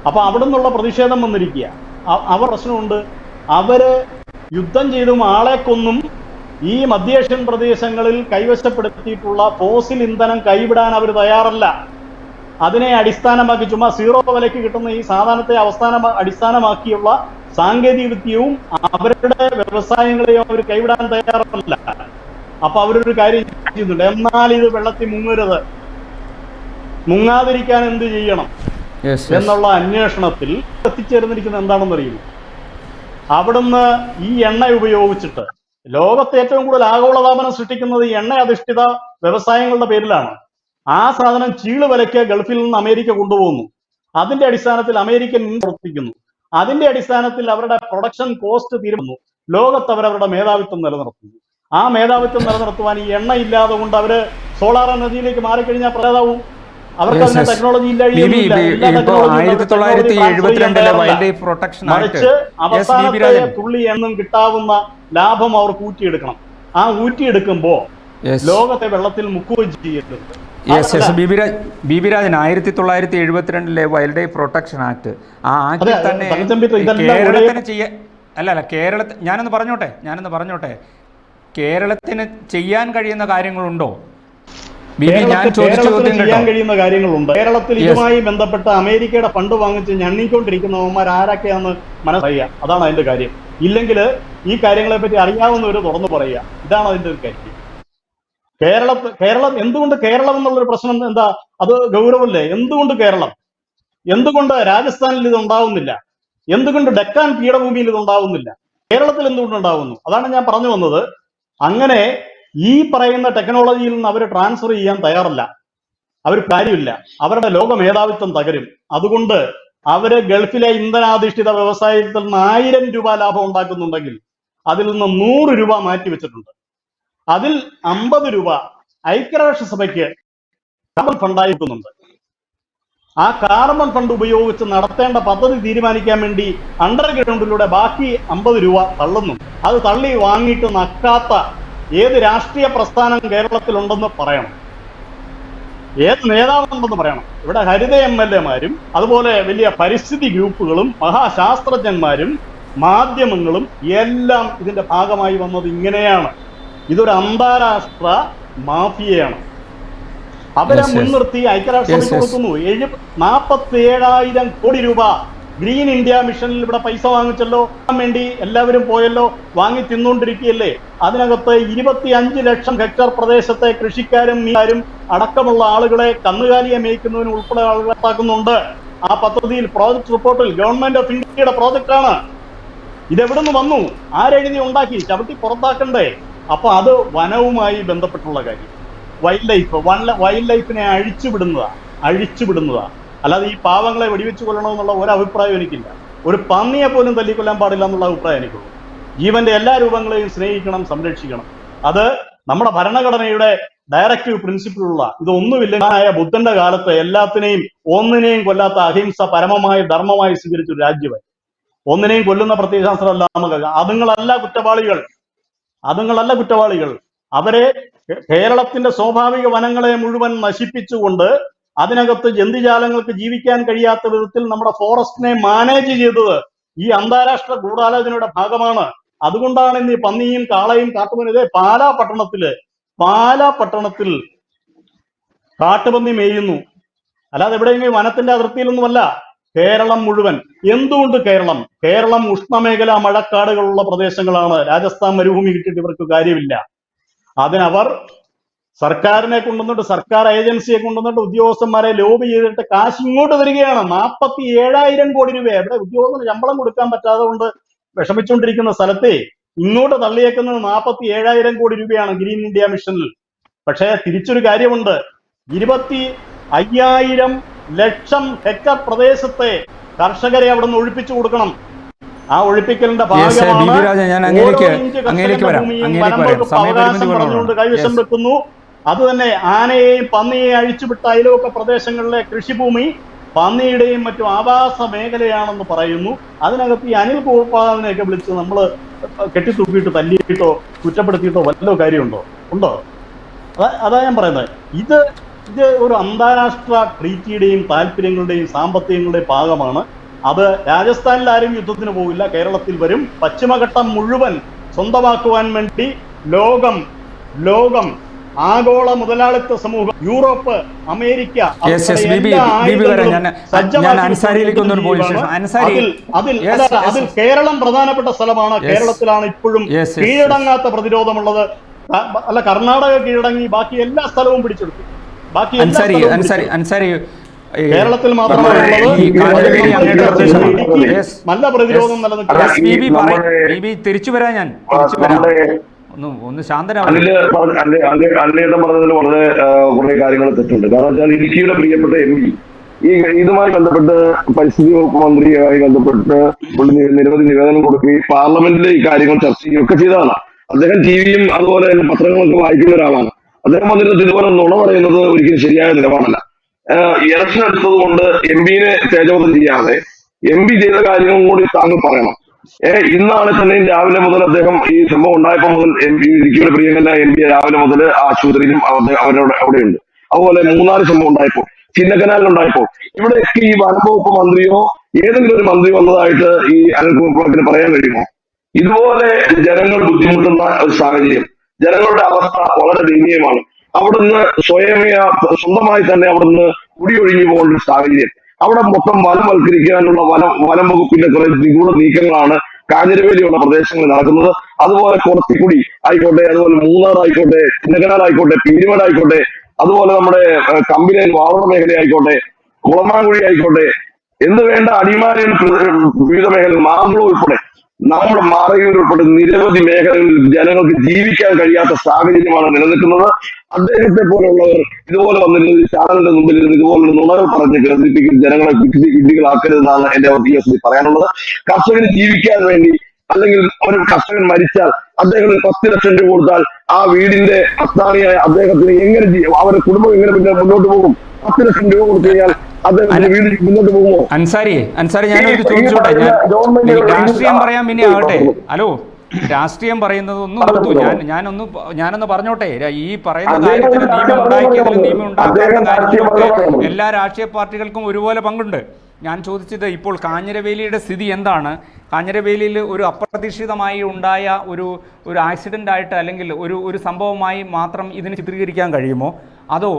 Speaker 7: അപ്പൊ അവിടെ നിന്നുള്ള പ്രതിഷേധം വന്നിരിക്കുക. അവർ പ്രശ്നമുണ്ട്. അവര് യുദ്ധം ചെയ്തും ആളെ കൊന്നും ഈ മധ്യേഷ്യൻ പ്രദേശങ്ങളിൽ കൈവശപ്പെടുത്തിയിട്ടുള്ള ഫോസിൽ ഇന്ധനം കൈവിടാൻ അവർ തയ്യാറല്ല. അതിനെ അടിസ്ഥാനമാക്കി ചുമ്മാ 0 വിലയ്ക്ക് കിട്ടുന്ന ഈ സാധനത്തെ അടിസ്ഥാനമാക്കിയുള്ള സാങ്കേതിക വിദ്യയും അവരുടെ വ്യവസായങ്ങളെയും അവർ കൈവിടാൻ തയ്യാറല്ല. അപ്പൊ അവരൊരു കാര്യം ചെയ്യുന്നുണ്ട്. എന്നാൽ ഇത് വെള്ളത്തിൽ മുങ്ങരുത്, മുങ്ങാതിരിക്കാൻ എന്ത് ചെയ്യണം എന്നുള്ള അന്വേഷണത്തിൽ എത്തിച്ചേർന്നിരിക്കുന്നത് എന്താണെന്ന് അറിയുന്നു. അവിടുന്ന് ഈ എണ്ണ ഉപയോഗിച്ചിട്ട് ലോകത്തെ ഏറ്റവും കൂടുതൽ ആഗോളതാപനം സൃഷ്ടിക്കുന്നത് ഈ എണ്ണ അധിഷ്ഠിത വ്യവസായങ്ങളുടെ പേരിലാണ്. ആ സാധനം ചീളുവിലയ്ക്ക് ഗൾഫിൽ നിന്ന് അമേരിക്ക കൊണ്ടുപോകുന്നു. അതിന്റെ അടിസ്ഥാനത്തിൽ അമേരിക്കൻ പ്രവർത്തിക്കുന്നു. അതിന്റെ അടിസ്ഥാനത്തിൽ അവരുടെ പ്രൊഡക്ഷൻ കോസ്റ്റ് തീരുമാനിക്കുന്നു. ലോകത്ത് അവരവരുടെ മേധാവിത്വം നിലനിർത്തുന്നു. ആ മേധാവിത്വം നിലനിർത്തുവാൻ ഈ എണ്ണ ഇല്ലാതെ കൊണ്ട് അവര് സോളാർ എനർജിയിലേക്ക് മാറിക്കഴിഞ്ഞാൽ പ്രേതാവും. അവർക്ക് അതിന് ടെക്നോളജി മറിച്ച് അവസാനത്തെ തുള്ളി എന്നും കിട്ടാവുന്ന ലാഭം അവർക്ക് ഊറ്റിയെടുക്കണം. ആ ഊറ്റിയെടുക്കുമ്പോ ലോകത്തെ വെള്ളത്തിൽ മുക്കുകയും ചെയ്യരുത്.
Speaker 3: B B Rajan 1972 wild life protection act, ആ ആക്ടിൽ തന്നെ കേരളത്തിന് ചെയ്യാൻ കേരളത്തിൽ ഞാനൊന്ന് പറഞ്ഞോട്ടെ കേരളത്തിന് ചെയ്യാൻ കഴിയുന്ന കാര്യങ്ങളുണ്ടോ? ഞാൻ
Speaker 7: കേരളത്തിൽ ചെയ്യാൻ കഴിയുന്ന കാര്യങ്ങളുണ്ട്. കേരളത്തിൽ ഇതുമായി ബന്ധപ്പെട്ട അമേരിക്കയുടെ ഫണ്ട് വാങ്ങിച്ച് ഞണ്ണിക്കൊണ്ടിരിക്കുന്നവന്മാർ ആരൊക്കെയാണെന്ന് മനസ്സിലാക്കുക. അതാണ് അതിന്റെ കാര്യം. ഇല്ലെങ്കിൽ ഈ കാര്യങ്ങളെ പറ്റി അറിയാവുന്നവർ തുറന്നു പറയുക. ഇതാണ് അതിന്റെ ഒരു കാര്യം. കേരളം എന്തുകൊണ്ട് കേരളം എന്നുള്ളൊരു പ്രശ്നം എന്താ? അത് ഗൗരവമല്ലേ? എന്തുകൊണ്ട് കേരളം? എന്തുകൊണ്ട് രാജസ്ഥാനിൽ ഇത് ഉണ്ടാവുന്നില്ല? എന്തുകൊണ്ട് ഡെക്കാൻ പീഠഭൂമിയിൽ ഇത് ഉണ്ടാവുന്നില്ല? കേരളത്തിൽ എന്തുകൊണ്ട് ഉണ്ടാവുന്നു? അതാണ് ഞാൻ പറഞ്ഞു വന്നത്. അങ്ങനെ ഈ പറയുന്ന ടെക്നോളജിയിൽ നിന്ന് അവർ ട്രാൻസ്ഫർ ചെയ്യാൻ തയ്യാറല്ല. അവർ കാര്യമില്ല. അവരുടെ ലോക മേധാവിത്വം തകരും. അതുകൊണ്ട് അവര് ഗൾഫിലെ ഇന്ധനാധിഷ്ഠിത വ്യവസായത്തിൽ നിന്ന് 1000 രൂപ ലാഭം ഉണ്ടാക്കുന്നുണ്ടെങ്കിൽ അതിൽ നിന്ന് 100 രൂപ മാറ്റിവെച്ചിട്ടുണ്ട്. അതിൽ 50 രൂപ ഐക്യരാഷ്ട്രസഭയ്ക്ക് കാർബൺ ഫണ്ടായി വെക്കുന്നുണ്ട്. ആ കാർബൺ ഫണ്ട് ഉപയോഗിച്ച് നടത്തേണ്ട പദ്ധതി തീരുമാനിക്കാൻ വേണ്ടി അണ്ടർഗ്രൗണ്ടിലൂടെ ബാക്കി 50 രൂപ തള്ളുന്നു. അത് തള്ളി വാങ്ങിയിട്ട് നക്കാത്ത ഏത് രാഷ്ട്രീയ പ്രസ്ഥാനം കേരളത്തിലുണ്ടെന്ന് പറയണം. ഏത് നേതാവുണ്ടെന്ന് പറയണം. ഇവിടെ ഹരിത MLA-മാരും അതുപോലെ വലിയ പരിസ്ഥിതി ഗ്രൂപ്പുകളും മഹാശാസ്ത്രജ്ഞന്മാരും മാധ്യമങ്ങളും എല്ലാം ഇതിന്റെ ഭാഗമായി വന്നത് ഇങ്ങനെയാണ്. ഇതൊരു അന്താരാഷ്ട്ര മാഫിയയാണ്. അവരെ മുൻനിർത്തി ഐക്യരാഷ്ട്രസഭയ്ക്ക് കൊടുക്കുന്നു 47,000 കോടി രൂപ. ഗ്രീൻ ഇന്ത്യ മിഷനിൽ ഇവിടെ പൈസ വാങ്ങിച്ചല്ലോ, വേണ്ടി എല്ലാവരും പോയല്ലോ, വാങ്ങി തിന്നുകൊണ്ടിരിക്കുകയല്ലേ. അതിനകത്ത് 25 ലക്ഷം ഹെക്ടർ പ്രദേശത്തെ കൃഷിക്കാരും മീനും അടക്കമുള്ള ആളുകളെ കന്നുകാലിയെ മേയ്ക്കുന്നതിന് ഉൾപ്പെടെ ആളുകളാക്കുന്നുണ്ട്. ആ പദ്ധതിയിൽ പ്രോജക്ട് റിപ്പോർട്ടിൽ ഗവൺമെന്റ് ഓഫ് ഇന്ത്യയുടെ പ്രോജക്റ്റാണ്. ഇതെവിടെ നിന്ന് വന്നു? ആരെഴുതി ഉണ്ടാക്കി? ചവിട്ടി പുറത്താക്കണ്ടേ? അപ്പൊ അത് വനവുമായി ബന്ധപ്പെട്ടുള്ള കാര്യം. വൈൽഡ് ലൈഫിനെ അഴിച്ചുവിടുന്നതാ. അല്ലാതെ ഈ പാവങ്ങളെ വെടിവെച്ച് കൊല്ലണമെന്നുള്ള ഒരു അഭിപ്രായം എനിക്കില്ല. ഒരു പന്നിയെ പോലും തല്ലിക്കൊല്ലാൻ പാടില്ല എന്നുള്ള അഭിപ്രായം എനിക്കുള്ളൂ. ജീവന്റെ എല്ലാ രൂപങ്ങളെയും സ്നേഹിക്കണം, സംരക്ഷിക്കണം. അത് നമ്മുടെ ഭരണഘടനയുടെ ഡയറക്റ്റീവ് പ്രിൻസിപ്പിളുള്ള ഇതൊന്നുമില്ലായ ബുദ്ധന്റെ കാലത്ത് എല്ലാത്തിനെയും ഒന്നിനെയും കൊല്ലാത്ത അഹിംസ പരമമായ ധർമ്മമായി സ്വീകരിച്ചൊരു രാജ്യമായി. ഒന്നിനെയും കൊല്ലുന്ന പ്രത്യയശാസ്ത്രമല്ല നമുക്ക്. അതുങ്ങളല്ല കുറ്റവാളികൾ. അവരെ കേരളത്തിന്റെ സ്വാഭാവിക വനങ്ങളെ മുഴുവൻ നശിപ്പിച്ചുകൊണ്ട് അതിനകത്ത് ജന്തുജാലങ്ങൾക്ക് ജീവിക്കാൻ കഴിയാത്ത വിധത്തിൽ നമ്മുടെ ഫോറസ്റ്റിനെ മാനേജ് ചെയ്തത് ഈ അന്താരാഷ്ട്ര ഗൂഢാലോചനയുടെ ഭാഗമാണ്. അതുകൊണ്ടാണ് ഇന്ന് ഈ പന്നിയും കാളയും കാട്ടുപന്നി പാലാ പട്ടണത്തിൽ കാട്ടുപന്നി മേയുന്നു. അല്ലാതെ എവിടെയെങ്കിലും വനത്തിന്റെ അതിർത്തിയിലൊന്നുമല്ല. കേരളം മുഴുവൻ. എന്തുകൊണ്ട് കേരളം ഉഷ്ണമേഖല മഴക്കാടുകളുള്ള പ്രദേശങ്ങളാണ്. രാജസ്ഥാൻ മരുഭൂമി കിട്ടിയിട്ട് ഇവർക്ക് കാര്യമില്ല. അതിനവർ സർക്കാരിനെ കൊണ്ടുവന്നിട്ട്, സർക്കാർ ഏജൻസിയെ കൊണ്ടുവന്നിട്ട് ഉദ്യോഗസ്ഥന്മാരെ ലോബി ചെയ്തിട്ട് കാശ് ഇങ്ങോട്ട് തരികയാണ്. 47,000 കോടി രൂപ. ഇവിടെ ഉദ്യോഗസ്ഥന് ശമ്പളം കൊടുക്കാൻ പറ്റാതെ കൊണ്ട് വിഷമിച്ചുകൊണ്ടിരിക്കുന്ന സ്ഥലത്തെ ഇങ്ങോട്ട് തള്ളിയേക്കുന്നത് 47,000 കോടി രൂപയാണ് ഗ്രീൻ ഇന്ത്യ മിഷനിൽ. പക്ഷേ തിരിച്ചൊരു കാര്യമുണ്ട്. 25,000 ലക്ഷം ഹെക്ടർ പ്രദേശത്തെ കർഷകരെ അവിടെ നിന്ന് ഒഴിപ്പിച്ചു കൊടുക്കണം. ആ ഒഴിപ്പിക്കലിന്റെ ഭാഗമാണ് അവകാശം പറഞ്ഞുകൊണ്ട് കൈവശം വെക്കുന്നു. അത് തന്നെ ആനയെയും പന്നിയെയും അഴിച്ചുവിട്ട അയലോക്ക പ്രദേശങ്ങളിലെ കൃഷിഭൂമി പന്നിയുടെയും മറ്റും ആവാസ മേഖലയാണെന്ന് പറയുന്നു. അതിനകത്ത് ഈ അനിൽ ഗോപാലിനെയൊക്കെ വിളിച്ച് നമ്മൾ കെട്ടിത്തൂക്കിയിട്ട് തല്ലിയിട്ടോ കുറ്റപ്പെടുത്തിയിട്ടോ വല്ല കാര്യമുണ്ടോ? അതാ ഞാൻ പറയുന്നത്. ഇത് ഒരു അന്താരാഷ്ട്ര ട്രീറ്റിയുടെയും താല്പര്യങ്ങളുടെയും സാമ്പത്തികങ്ങളുടെയും ഭാഗമാണ്. അത് രാജസ്ഥാനിൽ ആരും യുദ്ധത്തിന് പോകില്ല, കേരളത്തിൽ വരും. പശ്ചിമഘട്ടം മുഴുവൻ സ്വന്തമാക്കുവാൻ വേണ്ടി ലോകം ആഗോള മുതലാളിത്ത സമൂഹം, യൂറോപ്പ്, അമേരിക്ക അതിൽ കേരളം പ്രധാനപ്പെട്ട സ്ഥലമാണ്. കേരളത്തിലാണ് ഇപ്പോഴും കീഴടങ്ങാത്ത പ്രതിരോധമുള്ളത്. അല്ല, കർണാടക കീഴടങ്ങി, ബാക്കി എല്ലാ സ്ഥലവും പിടിച്ചെടുത്തു. ബാക്കി കേരളത്തിൽ മാത്രമാണ് നല്ല പ്രതിരോധം നിലനിൽക്കുന്നത്.
Speaker 3: തിരിച്ചു വരാം. ഒന്ന് ശാന്തനാവും.
Speaker 4: അനിലേട്ടൻ പറഞ്ഞതിൽ വളരെ കുറെ കാര്യങ്ങൾ തെറ്റുണ്ട്. കാരണം വെച്ചാൽ ഇടുക്കിയുടെ പ്രിയപ്പെട്ട MP ഇതുമായി ബന്ധപ്പെട്ട് പരിസ്ഥിതി വകുപ്പ് മന്ത്രിയുമായി ബന്ധപ്പെട്ട് നിരവധി നിവേദനം കൊടുക്കുകയും പാർലമെന്റിൽ ഈ കാര്യങ്ങൾ ചർച്ച ചെയ്യുകയൊക്കെ ചെയ്തതാണ്. അദ്ദേഹം TV-യും അതുപോലെ തന്നെ പത്രങ്ങളൊക്കെ വായിക്കുന്ന ഒരാളാണ്. അദ്ദേഹം വന്നിട്ട് ഇതുപോലെ നുണ പറയുന്നത് ഒരിക്കലും ശരിയായ നിലപാടല്ല. ഇലക്ഷൻ എടുത്തത് കൊണ്ട് MP-നെ തേജോധം ചെയ്യാതെ MP ചെയ്ത കാര്യങ്ങളും കൂടി താങ്കൾ പറയണം. ഇന്നാണ് തന്നെ രാവിലെ മുതൽ അദ്ദേഹം ഈ സംഭവം ഉണ്ടായപ്പോൾ മുതൽ ഇടുക്കിയുടെ പ്രിയങ്കര MP രാവിലെ മുതൽ ആശുപത്രിയിലും അവിടെയുണ്ട്. അതുപോലെ മൂന്നാർ സംഭവം ഉണ്ടായപ്പോൾ, ചിന്നക്കനാലിലുണ്ടായപ്പോൾ, ഇവിടെയൊക്കെ ഈ വനംവകുപ്പ് മന്ത്രിയോ ഏതെങ്കിലും ഒരു മന്ത്രി വന്നതായിട്ട് ഈ അനിൽ കുമാറിന് പറയാൻ കഴിയുമോ? ഇതുപോലെ ജനങ്ങൾ ബുദ്ധിമുട്ടുന്ന ഒരു സാഹചര്യം ജനങ്ങളുടെ അവസ്ഥ വളരെ ദയനീയമാണ്. അവിടുന്ന് സ്വന്തമായി തന്നെ അവിടുന്ന് കുടിയൊഴിഞ്ഞു പോകേണ്ട ഒരു സാഹചര്യം. അവിടെ മൊത്തം വനവൽക്കരിക്കാനുള്ള വനം വകുപ്പിന്റെ കുറെ നിഗൂഢ നീക്കങ്ങളാണ് കാഞ്ഞിരവേലിയുള്ള പ്രദേശങ്ങളിൽ നടക്കുന്നത്. അതുപോലെ കുറത്തിക്കുടി ആയിക്കോട്ടെ, അതുപോലെ മൂന്നാർ ആയിക്കോട്ടെ, ചിന്നക്കനാൽ ആയിക്കോട്ടെ, പീരുമേട് ആയിക്കോട്ടെ, അതുപോലെ നമ്മുടെ കമ്പിലേൽ വാളൂർ മേഖല ആയിക്കോട്ടെ, കുളമാങ്കുഴി ആയിക്കോട്ടെ, എന്ന് വേണ്ട അടിമാലിയിൽ വിവിധ മേഖലകൾ, മാമ്പളം ഉൾപ്പെടെ, നമ്മുടെ മാറയൂർ ഉൾപ്പെടെ നിരവധി മേഖലകളിൽ ജനങ്ങൾക്ക് ജീവിക്കാൻ കഴിയാത്ത സാഹചര്യമാണ് നിലനിൽക്കുന്നത്. അദ്ദേഹത്തെ പോലുള്ളവർ ഇതുപോലെ വന്നിരുന്ന ചാനലിന്റെ മുമ്പിൽ ഇരുന്ന് ഇതുപോലെ നുണകൾ പറഞ്ഞ് കേന്ദ്രീകരിക്കുന്ന ജനങ്ങളെ വിഡ്ഢികളാക്കരുതെന്നാണ് എന്റെ ഉദ്യോഗസ്ഥർ പറയാനുള്ളത്. കർഷകന് ജീവിക്കാൻ വേണ്ടി, അല്ലെങ്കിൽ ഒരു കർഷകൻ മരിച്ചാൽ അദ്ദേഹത്തിന് 10 ലക്ഷം രൂപ കൊടുത്താൽ ആ വീടിന്റെ അത്താണിയായ അദ്ദേഹത്തിന് എങ്ങനെ അവരുടെ കുടുംബം എങ്ങനെ പിന്നെ മുന്നോട്ട് പോകും? 10 ലക്ഷം രൂപ കൊടുത്തു കഴിഞ്ഞാൽ അദ്ദേഹത്തിന്റെ വീട് മുന്നോട്ട് പോകുമോ?
Speaker 3: അൻസാരി ഞാനൊരു ചോദിച്ചോട്ടെ, രാഷ്ട്രീയം പറയാൻ പിന്നെ ആകട്ടെ. ഹലോ, രാഷ്ട്രീയം പറയുന്നത് ഒന്നും നിർത്തൂ. ഞാനൊന്ന് പറഞ്ഞോട്ടെ. ഈ പറയുന്ന കാര്യത്തിൽ നിയമം ഉണ്ടാക്കിയതിലും നിയമം ഉണ്ടാക്കാത്ത കാര്യത്തിലൊക്കെ എല്ലാ രാഷ്ട്രീയ പാർട്ടികൾക്കും ഒരുപോലെ പങ്കുണ്ട്. ഞാൻ ചോദിച്ചത് ഇപ്പോൾ കാഞ്ഞിരവേലിയുടെ സ്ഥിതി എന്താണ്? കാഞ്ഞിരവേലിയിൽ ഒരു അപ്രതീക്ഷിതമായി ഉണ്ടായ ഒരു ആക്സിഡൻ്റ് ആയിട്ട്, അല്ലെങ്കിൽ ഒരു സംഭവമായി മാത്രം ഇതിന് ചിത്രീകരിക്കാൻ കഴിയുമോ? അതോ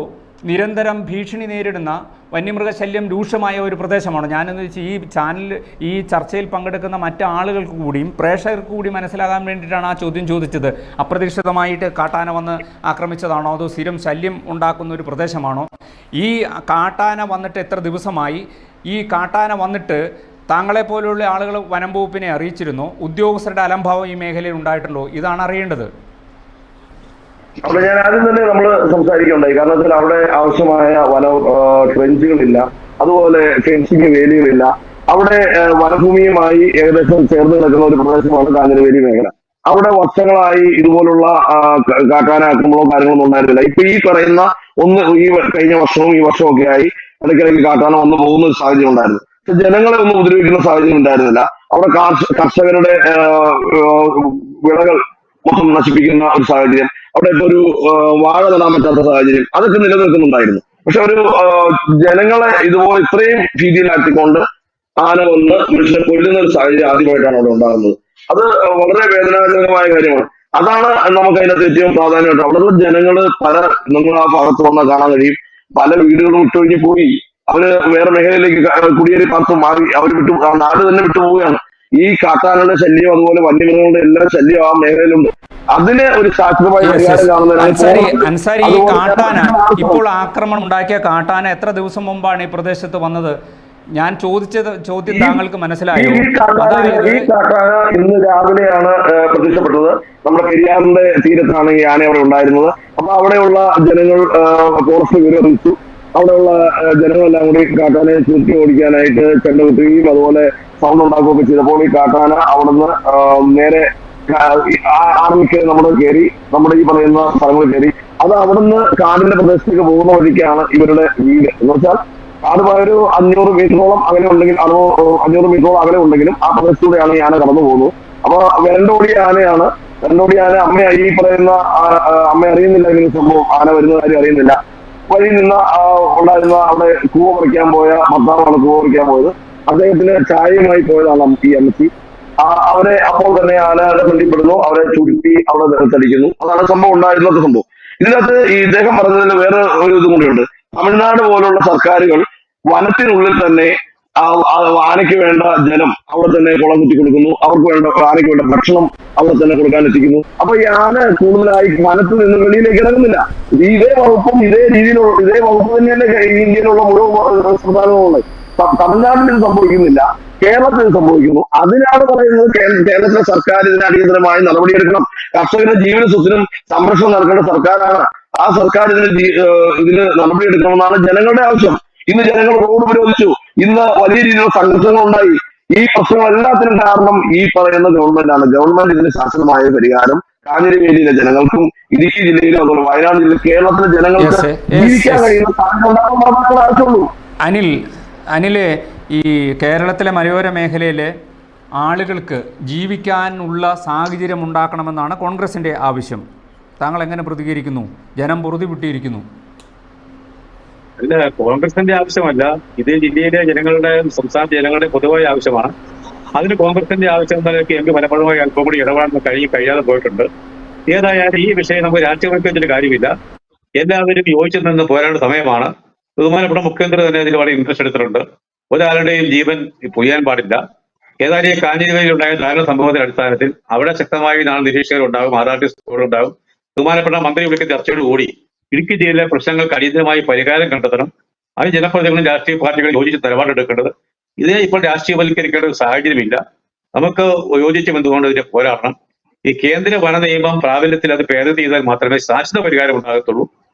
Speaker 3: നിരന്തരം ഭീഷണി നേരിടുന്ന, വന്യമൃഗശല്യം രൂക്ഷമായ ഒരു പ്രദേശമാണ്? ഞാനെന്ന് വെച്ചാൽ ഈ ചർച്ചയിൽ പങ്കെടുക്കുന്ന മറ്റ് ആളുകൾക്ക് കൂടിയും പ്രേക്ഷകർക്ക് കൂടി മനസ്സിലാകാൻ വേണ്ടിയിട്ടാണ് ആ ചോദ്യം ചോദിച്ചത്. അപ്രതീക്ഷിതമായിട്ട് കാട്ടാന വന്ന് ആക്രമിച്ചതാണോ, അതോ സ്ഥിരം ശല്യം ഉണ്ടാക്കുന്ന ഒരു പ്രദേശമാണോ? ഈ കാട്ടാന വന്നിട്ട് എത്ര ദിവസമായി? ഈ കാട്ടാന വന്നിട്ട് താങ്കളെപ്പോലുള്ള ആളുകൾ വനം വകുപ്പിനെ അറിയിച്ചിരുന്നു? ഉദ്യോഗസ്ഥരുടെ അലംഭാവം ഈ മേഖലയിൽ ഉണ്ടായിട്ടുണ്ടോ? ഇതാണ് അറിയേണ്ടത്.
Speaker 4: അപ്പൊ ഞാൻ ആദ്യം തന്നെ നമ്മൾ സംസാരിക്കുകയുണ്ടായി. കാരണം വെച്ചാൽ അവിടെ ആവശ്യമായ ട്രെഞ്ചുകളില്ല, അതുപോലെ ഫെൻസിങ് വേലികളില്ല. അവിടെ വനഭൂമിയുമായി ഏകദേശം ചേർന്ന് കിടക്കുന്ന ഒരു പ്രദേശമാണ് കാഞ്ഞിരവേലി മേഖല. അവിടെ വർഷങ്ങളായി ഇതുപോലുള്ള കാട്ടാന ആക്രമണമോ കാര്യങ്ങളൊന്നും ഉണ്ടായിരുന്നില്ല. ഇപ്പൊ ഈ പറയുന്ന ഈ കഴിഞ്ഞ വർഷവും ഈ വർഷവും ഒക്കെ ആയി ഇടയ്ക്കിടയ്ക്ക് കാട്ടാന വന്നു പോകുന്ന ഒരു സാഹചര്യം ഉണ്ടായിരുന്നു. ജനങ്ങളെ ഒന്നും ഉപദ്രവിക്കുന്ന സാഹചര്യം ഉണ്ടായിരുന്നില്ല. അവിടെ കർഷകരുടെ വിളകൾ മൊത്തം നശിപ്പിക്കുന്ന ഒരു സാഹചര്യം, അവിടെ ഇപ്പൊ ഒരു വാഴ നടാൻ പറ്റാത്ത സാഹചര്യം, അതൊക്കെ നിലനിൽക്കുന്നുണ്ടായിരുന്നു. പക്ഷെ ഒരു ജനങ്ങളെ ഇതുപോലെ ഇത്രയും ഭീതിയിലാക്കിക്കൊണ്ട് ആന വന്ന് മനുഷ്യനെ കൊല്ലുന്ന ഒരു സാഹചര്യം ആദ്യമായിട്ടാണ് അവിടെ ഉണ്ടാകുന്നത്. അത് വളരെ വേദനാജനകമായ കാര്യമാണ്. അതാണ് നമുക്ക് അതിനകത്ത് ഏറ്റവും പ്രാധാന്യമായിട്ട്. അവിടെയുള്ള ജനങ്ങള് നമ്മൾ ആ ഭാഗത്ത് വന്നാൽ കാണാൻ കഴിയും, പല വീടുകളും വിട്ടൊഴിഞ്ഞ് പോയി. അവര് വേറെ മേഖലയിലേക്ക് കുടിയേറി പാർത്ത് മാറി, അവർ നാട് തന്നെ വിട്ടുപോവുകയാണ്. ഈ കാട്ടാനയുടെ ശല്യം, അതുപോലെ വന്യമൃഗങ്ങളുടെ എല്ലാ ശല്യം ആ മേഖലയിലുണ്ട്. അതിന് ഒരു ശാസ്ത്രമായ
Speaker 3: അൻസാരി, ഈ കാട്ടാന ഇപ്പോൾ ആക്രമണം ഉണ്ടാക്കിയ കാട്ടാന എത്ര ദിവസം മുമ്പാണ് ഈ പ്രദേശത്ത് വന്നത്? ഞാൻ ചോദ്യം താങ്കൾക്ക് മനസ്സിലായോ?
Speaker 4: ഈ കാട്ടാന ഇന്ന് രാവിലെയാണ് പ്രത്യക്ഷപ്പെട്ടത്. നമ്മുടെ പെരിയാറിന്റെ തീരത്താണ് ഈ ആന അവിടെ ഉണ്ടായിരുന്നത്. അപ്പൊ അവിടെയുള്ള ജനങ്ങൾ ഫോറസ്റ്റ് വിവരം അറിയിച്ചു. അവിടെയുള്ള ജനങ്ങളെല്ലാം കൂടി കാട്ടാനയെ ചുറ്റി ഓടിക്കാനായിട്ട് ചെണ്ട കുത്തുകയും അതുപോലെ സൗണ്ട് ഉണ്ടാക്കുകയൊക്കെ ചെയ്തപ്പോൾ ഈ കാട്ടാന അവിടുന്ന് നേരെ ആർമിക്ക് നമ്മുടെ കയറി, നമ്മുടെ ഈ പറയുന്ന സ്ഥലങ്ങളിൽ കയറി. അത് അവിടുന്ന് കാടിന്റെ പ്രദേശത്തേക്ക് പോകുന്ന വഴിക്കാണ് ഇവരുടെ വീട്. എന്ന് വെച്ചാൽ കാട് ഒരു 500 മീറ്ററോളം അകലെ ഉണ്ടെങ്കിൽ, 500 മീറ്ററോളം അകലെ ഉണ്ടെങ്കിലും ആ പ്രദേശത്തൂടെയാണ് ഈ ആന കടന്നു പോകുന്നത്. അപ്പൊ വെരണ്ടോടിയ ആനയാണ്. വെരണ്ടോടിയ ആന ഈ പറയുന്ന അമ്മ അറിയുന്നില്ല ഇങ്ങനെ സംഭവം, ആന വരുന്ന കാര്യം അറിയുന്നില്ല. വഴി നിന്ന് ഉണ്ടായിരുന്ന അവിടെ കൂവ പറിക്കാൻ പോയ ഭർത്താവാണ് കൂവ പറിക്കാൻ പോയത്. അദ്ദേഹത്തിന് ചായയുമായി പോയതാണ് ഈ അമ്മച്ചി. അവരെ അപ്പോൾ തന്നെ ആനയുടെ ബന്ധപ്പെടുന്നു, അവരെ ചുരുട്ടി അവിടെ നിലത്തടിക്കുന്നു. അതാണ് സംഭവം ഉണ്ടായിരുന്നത്. സംഭവം ഇതിനകത്ത് ഇദ്ദേഹം പറഞ്ഞതിൽ വേറെ ഒരു ഇതും കൂടിയുണ്ട്. തമിഴ്നാട് പോലുള്ള സർക്കാരുകൾ വനത്തിനുള്ളിൽ തന്നെ ആനയ്ക്ക് വേണ്ട ജലം അവിടെ തന്നെ കുളം കുത്തി കൊടുക്കുന്നു, അവർക്ക് വേണ്ട ആനയ്ക്ക് വേണ്ട ഭക്ഷണം അവിടെ തന്നെ കൊടുക്കാൻ എത്തിക്കുന്നു. അപ്പൊ ഈ ആന കൂടുതലായി വനത്തിൽ നിന്ന് വെളിയിലേക്ക് ഇറങ്ങുന്നില്ല. ഇതേ വകുപ്പും ഇതേ വകുപ്പ് തന്നെയല്ലേ ഇന്ത്യയിലുള്ള മുഴുവൻ സംസ്ഥാനങ്ങളുള്ളത്. തമിഴ്നാട്ടിൽ ഇത് സംഭവിക്കുന്നില്ല, കേരളത്തിൽ സംഭവിക്കുന്നു. അതിനാണ് പറയുന്നത് കേരളത്തിലെ സർക്കാർ ഇതിന് അടിയന്തരമായി നടപടിയെടുക്കണം. കർഷകരുടെ ജീവന സ്വത്തിനും സംരക്ഷണം നൽകേണ്ട സർക്കാരാണ്. ആ സർക്കാർ ഇതിന് നടപടിയെടുക്കണമെന്നാണ് ജനങ്ങളുടെ ആവശ്യം. ഇന്ന് ജനങ്ങൾ റോഡ് ഉപരോധിച്ചു, ഇന്ന് വലിയ രീതിയിലുള്ള സംഘർഷങ്ങൾ ഉണ്ടായി. ഈ പ്രശ്നങ്ങളെല്ലാത്തിനും കാരണം ഈ പറയുന്ന ഗവൺമെന്റാണ്. ഗവൺമെന്റ് ഇതിന് ശാസ്ത്രമായ പരിഹാരം കാഞ്ഞിരവേലിയിലെ ജനങ്ങൾക്കും ഇടുക്കി ജില്ലയിലും അതുപോലെ വയനാട് ജില്ലയിലും കേരളത്തിലെ ജനങ്ങൾക്ക് ജീവിക്കാൻ കഴിയുന്ന സാധനം ആവശ്യമുള്ളൂ.
Speaker 3: അനില്, ഈ കേരളത്തിലെ മലയോര മേഖലയിലെ ആളുകൾക്ക് ജീവിക്കാനുള്ള സാഹചര്യം ഉണ്ടാക്കണമെന്നാണ് കോൺഗ്രസിൻ്റെ ആവശ്യം. താങ്കൾ എങ്ങനെ പ്രതികരിക്കുന്നു? ജനം പൊറുതി വിട്ടിരിക്കുന്നു.
Speaker 5: അല്ല, കോൺഗ്രസിന്റെ ആവശ്യമല്ല, ഇത് ജില്ലയിലെ ജനങ്ങളുടെ, സംസ്ഥാന ജനങ്ങളുടെ പൊതുവായ ആവശ്യമാണ്. അതിന് കോൺഗ്രസിന്റെ ആവശ്യം എന്നൊക്കെ എനിക്ക് പലപ്പോഴുമായി അല്പം കൂടി ഇടപെടാൻ കഴിയാതെ പോയിട്ടുണ്ട്. ഏതായാലും ഈ വിഷയം നമുക്ക് രാഷ്ട്രീയവൽക്കരിച്ചിട്ട് കാര്യമില്ല. എല്ലാവരും യോജിച്ചു നിന്ന് പോരാനുള്ള സമയമാണ്. ബഹുമാനപ്പെട്ട മുഖ്യമന്ത്രി തന്നെ ഇതിൽ വളരെ ഇൻട്രസ്റ്റ് എടുത്തിട്ടുണ്ട്. ഒരാളുടെയും ജീവൻ പൊയ്യാൻ പാടില്ല. ഏതായാലും ഈ കാഞ്ഞിരയിൽ ഉണ്ടായ ധാരാളം സംഭവത്തിന്റെ അടിസ്ഥാനത്തിൽ അവിടെ ശക്തമായി നാളെ നിരീക്ഷകരുണ്ടാകും, RRT സ്കോഡുണ്ടാകും. ബഹുമാനപ്പെട്ട മന്ത്രി വിളിക്കുന്ന ചർച്ചയോടുകൂടി ഇടുക്കി ജില്ലയിലെ പ്രശ്നങ്ങൾക്ക് അടിയന്തരമായി പരിഹാരം കണ്ടെത്തണം. അത് ജനപ്രതിനിധികളും രാഷ്ട്രീയ പാർട്ടികളും യോജിച്ച് നിലപാടെടുക്കേണ്ടത്. ഇതിനെ ഇപ്പോൾ രാഷ്ട്രീയവൽക്കരിക്കേണ്ട ഒരു സാഹചര്യമില്ല. നമുക്ക് യോജിച്ച് ബന്ധുകൊണ്ട് ഇതിനെ പോരാടണം. ഈ കേന്ദ്ര വന നിയമം പ്രാബല്യത്തിൽ അത് ഭേദഗതി ചെയ്താൽ മാത്രമേ ശാശ്വത പരിഹാരം ഉണ്ടാകത്തുള്ളൂ.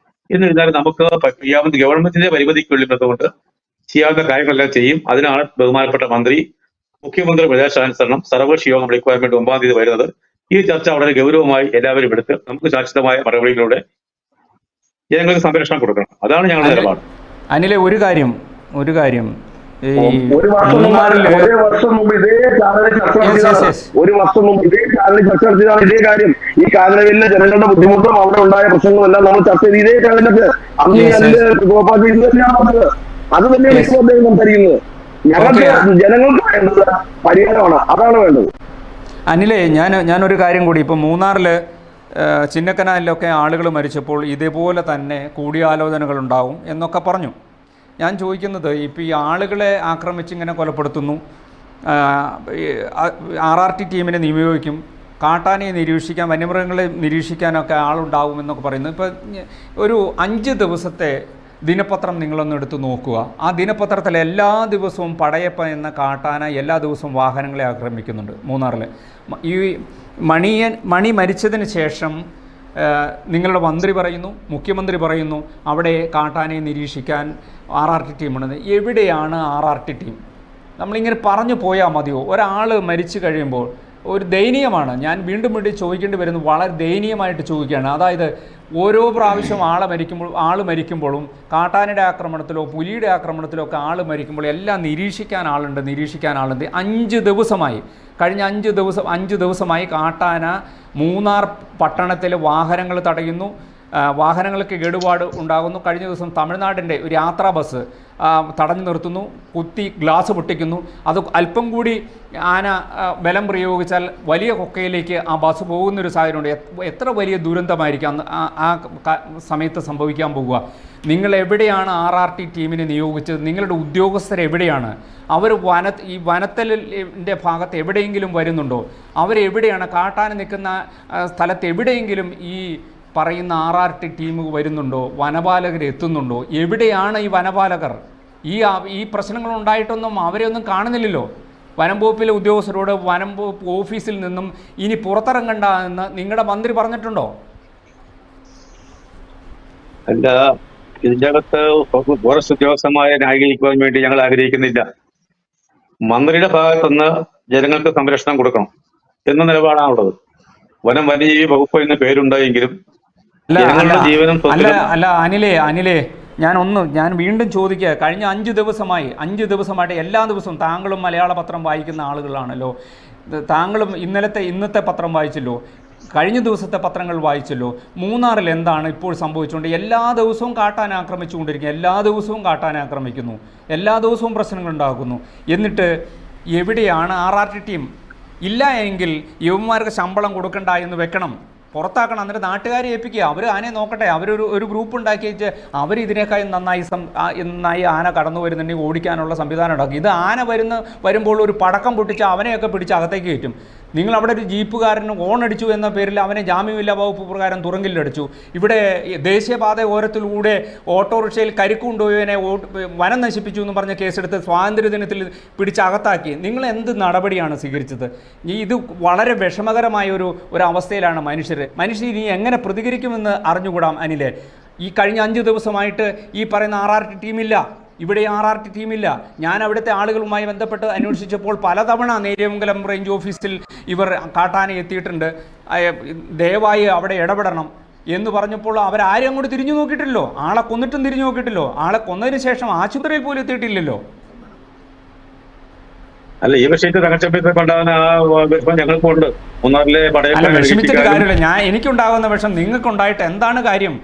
Speaker 5: എന്നിരുന്നാലും നമുക്ക് ചെയ്യാവുന്ന ഗവൺമെന്റിന്റെ പരിമിതിക്കുള്ളിൽ ബന്ധമുണ്ട് ചെയ്യാവുന്ന കാര്യങ്ങളെല്ലാം ചെയ്യും. അതിനാണ് ബഹുമാനപ്പെട്ട മന്ത്രി മുഖ്യമന്ത്രി പ്രദേശാനുസരണം സർവകക്ഷി യോഗം വിളിക്കുവാൻ വേണ്ടി 9-ാം തീയതി വരുന്നത്. ഈ ചർച്ച വളരെ ഗൗരവമായി എല്ലാവരും എടുത്ത് നമുക്ക് ശാശ്വതമായ മറുപടികളിലൂടെ ജനങ്ങൾക്ക് സംരക്ഷണം കൊടുക്കണം. അതാണ് ഞങ്ങളുടെ നിലപാട്.
Speaker 3: അനിലെ ഒരു കാര്യം
Speaker 4: ഒരു വർഷം മുമ്പ് ഇതേ ചാനലിൽ ചർച്ച നടത്തിയതാണ് ഇതേ കാര്യം. ഈ കാനഡയിലെ ജനങ്ങളുടെ ബുദ്ധിമുട്ടും അവിടെ ഉണ്ടായ പ്രശ്നങ്ങളെല്ലാം നമ്മൾ ചർച്ച ചെയ്ത് ഇതേ ചാനലിലൊക്കെ അന്ന് ഗോപാൽ ഇത് തന്നെയാണ് പറഞ്ഞത്. അത് തന്നെയാണ് ഇപ്പോൾ അദ്ദേഹം സംസാരിക്കുന്നത്. ഞങ്ങൾക്ക് ജനങ്ങൾക്ക് വേണ്ടത് പരിഹാരമാണ്, അതാണ് വേണ്ടത്.
Speaker 3: അനിലേ, ഞാനൊരു കാര്യം കൂടി, ഇപ്പോൾ മൂന്നാറിൽ ചിന്നക്കനാലിലൊക്കെ ആളുകൾ മരിച്ചപ്പോൾ ഇതേപോലെ തന്നെ കൂടിയാലോചനകളുണ്ടാവും എന്നൊക്കെ പറഞ്ഞു. ഞാൻ ചോദിക്കുന്നത്, ഇപ്പോൾ ഈ ആളുകളെ ആക്രമിച്ച് ഇങ്ങനെ കൊലപ്പെടുത്തുന്നു, RRT ടീമിനെ നിയോഗിക്കും, കാട്ടാനയെ നിരീക്ഷിക്കാൻ, വന്യമൃഗങ്ങളെ നിരീക്ഷിക്കാനൊക്കെ ആളുണ്ടാവും എന്നൊക്കെ പറയുന്നു. ഇപ്പോൾ ഒരു 5 ദിവസത്തെ ദിനപത്രം നിങ്ങളൊന്ന് എടുത്ത് നോക്കുക. ആ ദിനപത്രത്തിൽ എല്ലാ ദിവസവും പടയപ്പ എന്ന കാട്ടാന എല്ലാ ദിവസവും വാഹനങ്ങളെ ആക്രമിക്കുന്നുണ്ട് മൂന്നാറിൽ. ഈ മണി മരിച്ചതിന് ശേഷം നിങ്ങളുടെ മന്ത്രി പറയുന്നു, മുഖ്യമന്ത്രി പറയുന്നു അവിടെ കാട്ടാനയെ നിരീക്ഷിക്കാൻ RRT ടീമുണ്ടെന്ന്. എവിടെയാണ് RRT ടീം? നമ്മളിങ്ങനെ പറഞ്ഞു പോയാൽ മതിയോ? ഒരാൾ മരിച്ചു കഴിയുമ്പോൾ ഒരു ദയനീയമാണ്. ഞാൻ വീണ്ടും ചോദിക്കേണ്ടി വരുന്നു, വളരെ ദയനീയമായിട്ട് ചോദിക്കുകയാണ്. അതായത് ഓരോ പ്രാവശ്യം ആൾ മരിക്കുമ്പോഴും കാട്ടാനയുടെ ആക്രമണത്തിലോ പുലിയുടെ ആക്രമണത്തിലോ ഒക്കെ ആൾ മരിക്കുമ്പോൾ എല്ലാം നിരീക്ഷിക്കാൻ ആളുണ്ട്. 5 ദിവസമായി, കഴിഞ്ഞ 5 ദിവസമായി കാട്ടാന മൂന്നാർ പട്ടണത്തിൽ വാഹനങ്ങൾ തടയുന്നു, വാഹനങ്ങൾക്ക് കേടുപാട് ഉണ്ടാകുന്നു. കഴിഞ്ഞ ദിവസം തമിഴ്നാടിൻ്റെ ഒരു യാത്രാ ബസ് തടഞ്ഞു നിർത്തുന്നു, കുത്തി ഗ്ലാസ് പൊട്ടിക്കുന്നു. അത് അല്പം കൂടി ആന ബലം പ്രയോഗിച്ചാൽ വലിയ കൊക്കയിലേക്ക് ആ ബസ് പോകുന്നൊരു സാഹചര്യമുണ്ട്. എത്ര വലിയ ദുരന്തമായിരിക്കും ആ സമയത്ത് സംഭവിക്കാൻ പോകുക. നിങ്ങൾ എവിടെയാണ് RRT ടീമിനെ നിയോഗിച്ചത്? നിങ്ങളുടെ ഉദ്യോഗസ്ഥർ എവിടെയാണ്? അവർ ഈ വനത്തലിൻ്റെ ഭാഗത്ത് എവിടെയെങ്കിലും വരുന്നുണ്ടോ? അവരെവിടെയാണ്? കാട്ടാന നിൽക്കുന്ന സ്ഥലത്ത് എവിടെയെങ്കിലും ഈ പറയുന്ന RRT ടീം വരുന്നുണ്ടോ? വനപാലകർ എത്തുന്നുണ്ടോ? എവിടെയാണ് ഈ വനപാലകർ? ഈ പ്രശ്നങ്ങളുണ്ടായിട്ടൊന്നും അവരെയൊന്നും കാണുന്നില്ലല്ലോ. വനം വകുപ്പിലെ ഉദ്യോഗസ്ഥരോട് വനം വകുപ്പ് ഓഫീസിൽ നിന്നും ഇനി പുറത്തിറങ്ങണ്ട എന്ന് നിങ്ങളുടെ മന്ത്രി പറഞ്ഞിട്ടുണ്ടോ?
Speaker 5: അല്ല, ഇതിൻ്റെ അകത്ത് ഫോറസ്റ്റ് ഉദ്യോഗസ്ഥന്മാരെ ന്യായീകരിക്കുവാൻ വേണ്ടി ഞങ്ങൾ ആഗ്രഹിക്കുന്നില്ല. മന്ത്രിയുടെ ഭാഗത്തുനിന്ന് ജനങ്ങൾക്ക് സംരക്ഷണം കൊടുക്കണം എന്ന നിലപാടാണുള്ളത്. വനം വന്യജീവി വകുപ്പ് എന്ന പേരുണ്ടായെങ്കിലും
Speaker 3: അല്ല അനിലേ, ഞാൻ വീണ്ടും ചോദിക്കുക. കഴിഞ്ഞ 5 ദിവസമായിട്ട് എല്ലാ ദിവസവും താങ്കളും മലയാള പത്രം വായിക്കുന്ന ആളുകളാണല്ലോ. താങ്കളും ഇന്നത്തെ പത്രം വായിച്ചല്ലോ, കഴിഞ്ഞ ദിവസത്തെ പത്രങ്ങൾ വായിച്ചല്ലോ. മൂന്നാറിൽ എന്താണ് ഇപ്പോൾ സംഭവിച്ചുകൊണ്ട്? എല്ലാ ദിവസവും കാട്ടാന ആക്രമിച്ചുകൊണ്ടിരിക്കുക, എല്ലാ ദിവസവും കാട്ടാന ആക്രമിക്കുന്നു, എല്ലാ ദിവസവും പ്രശ്നങ്ങൾ ഉണ്ടാക്കുന്നു. എന്നിട്ട് എവിടെയാണ് RRT ടീം? ഇല്ല എങ്കിൽ യുവന്മാർക്ക് ശമ്പളം കൊടുക്കണ്ട എന്ന് വെക്കണം, പുറത്താക്കണം. എന്നിട്ട് നാട്ടുകാരെ ഏൽപ്പിക്കുക, അവർ ആനയെ നോക്കട്ടെ. ഒരു ഗ്രൂപ്പ് ഉണ്ടാക്കി വെച്ച് ഇതിനേക്കാൾ നന്നായി ആന കടന്നു വരുന്നുണ്ടെങ്കിൽ ഓടിക്കാനുള്ള സംവിധാനം ഉണ്ടാക്കി. ഇത് ആന വരുമ്പോൾ ഒരു പടക്കം പൊട്ടിച്ച് അവനെയൊക്കെ പിടിച്ച് അകത്തേക്ക് കയറ്റും. നിങ്ങൾ അവിടെ ഒരു ജീപ്പുകാരന് ഓണടിച്ചു എന്ന പേരിൽ അവനെ ജാമ്യമില്ലാ വകുപ്പ് പ്രകാരം തുറങ്കിലടിച്ചു. ഇവിടെ ദേശീയപാത ഓരത്തിലൂടെ ഓട്ടോറിക്ഷയിൽ കരിക്ക് കൊണ്ടുപോയവനെ വനം നശിപ്പിച്ചു എന്ന് പറഞ്ഞ കേസെടുത്ത് സ്വാതന്ത്ര്യദിനത്തിൽ പിടിച്ചകത്താക്കി. നിങ്ങൾ എന്ത് നടപടിയാണ് സ്വീകരിച്ചത്? ഇത് വളരെ വിഷമകരമായ ഒരു അവസ്ഥയിലാണ് മനുഷ്യർ ഇനി എങ്ങനെ പ്രതികരിക്കുമെന്ന് അറിഞ്ഞുകൂടാം. അനിലെ, ഈ കഴിഞ്ഞ 5 ദിവസമായിട്ട് ഈ പറയുന്ന RRT ടീമില്ല, ഇവിടെ RRT ടീമില്ല. ഞാൻ അവിടുത്തെ ആളുകളുമായി ബന്ധപ്പെട്ട് അന്വേഷിച്ചപ്പോൾ പലതവണ നേര്യമംഗലം റേഞ്ച് ഓഫീസിൽ ഇവർ കാട്ടാന എത്തിയിട്ടുണ്ട്, ദയവായി അവിടെ ഇടപെടണം എന്ന് പറഞ്ഞപ്പോൾ അവരാരും അങ്ങോട്ട് തിരിഞ്ഞു നോക്കിയിട്ടില്ലല്ലോ. ആളെ കൊന്നിട്ടും തിരിഞ്ഞു നോക്കിയിട്ടില്ലോ. ആളെ കൊന്നതിന് ശേഷം ആശുപത്രിയിൽ പോലും എത്തിയിട്ടില്ലല്ലോ.
Speaker 5: അല്ല, ഈ വിഷയത്തിൽ ഞങ്ങൾക്കുണ്ട്.
Speaker 3: വിഷമിച്ചിട്ട് കാര്യമില്ല. എനിക്കുണ്ടാകുന്ന വിഷം നിങ്ങൾക്കുണ്ടായിട്ട് എന്താണ് കാര്യം?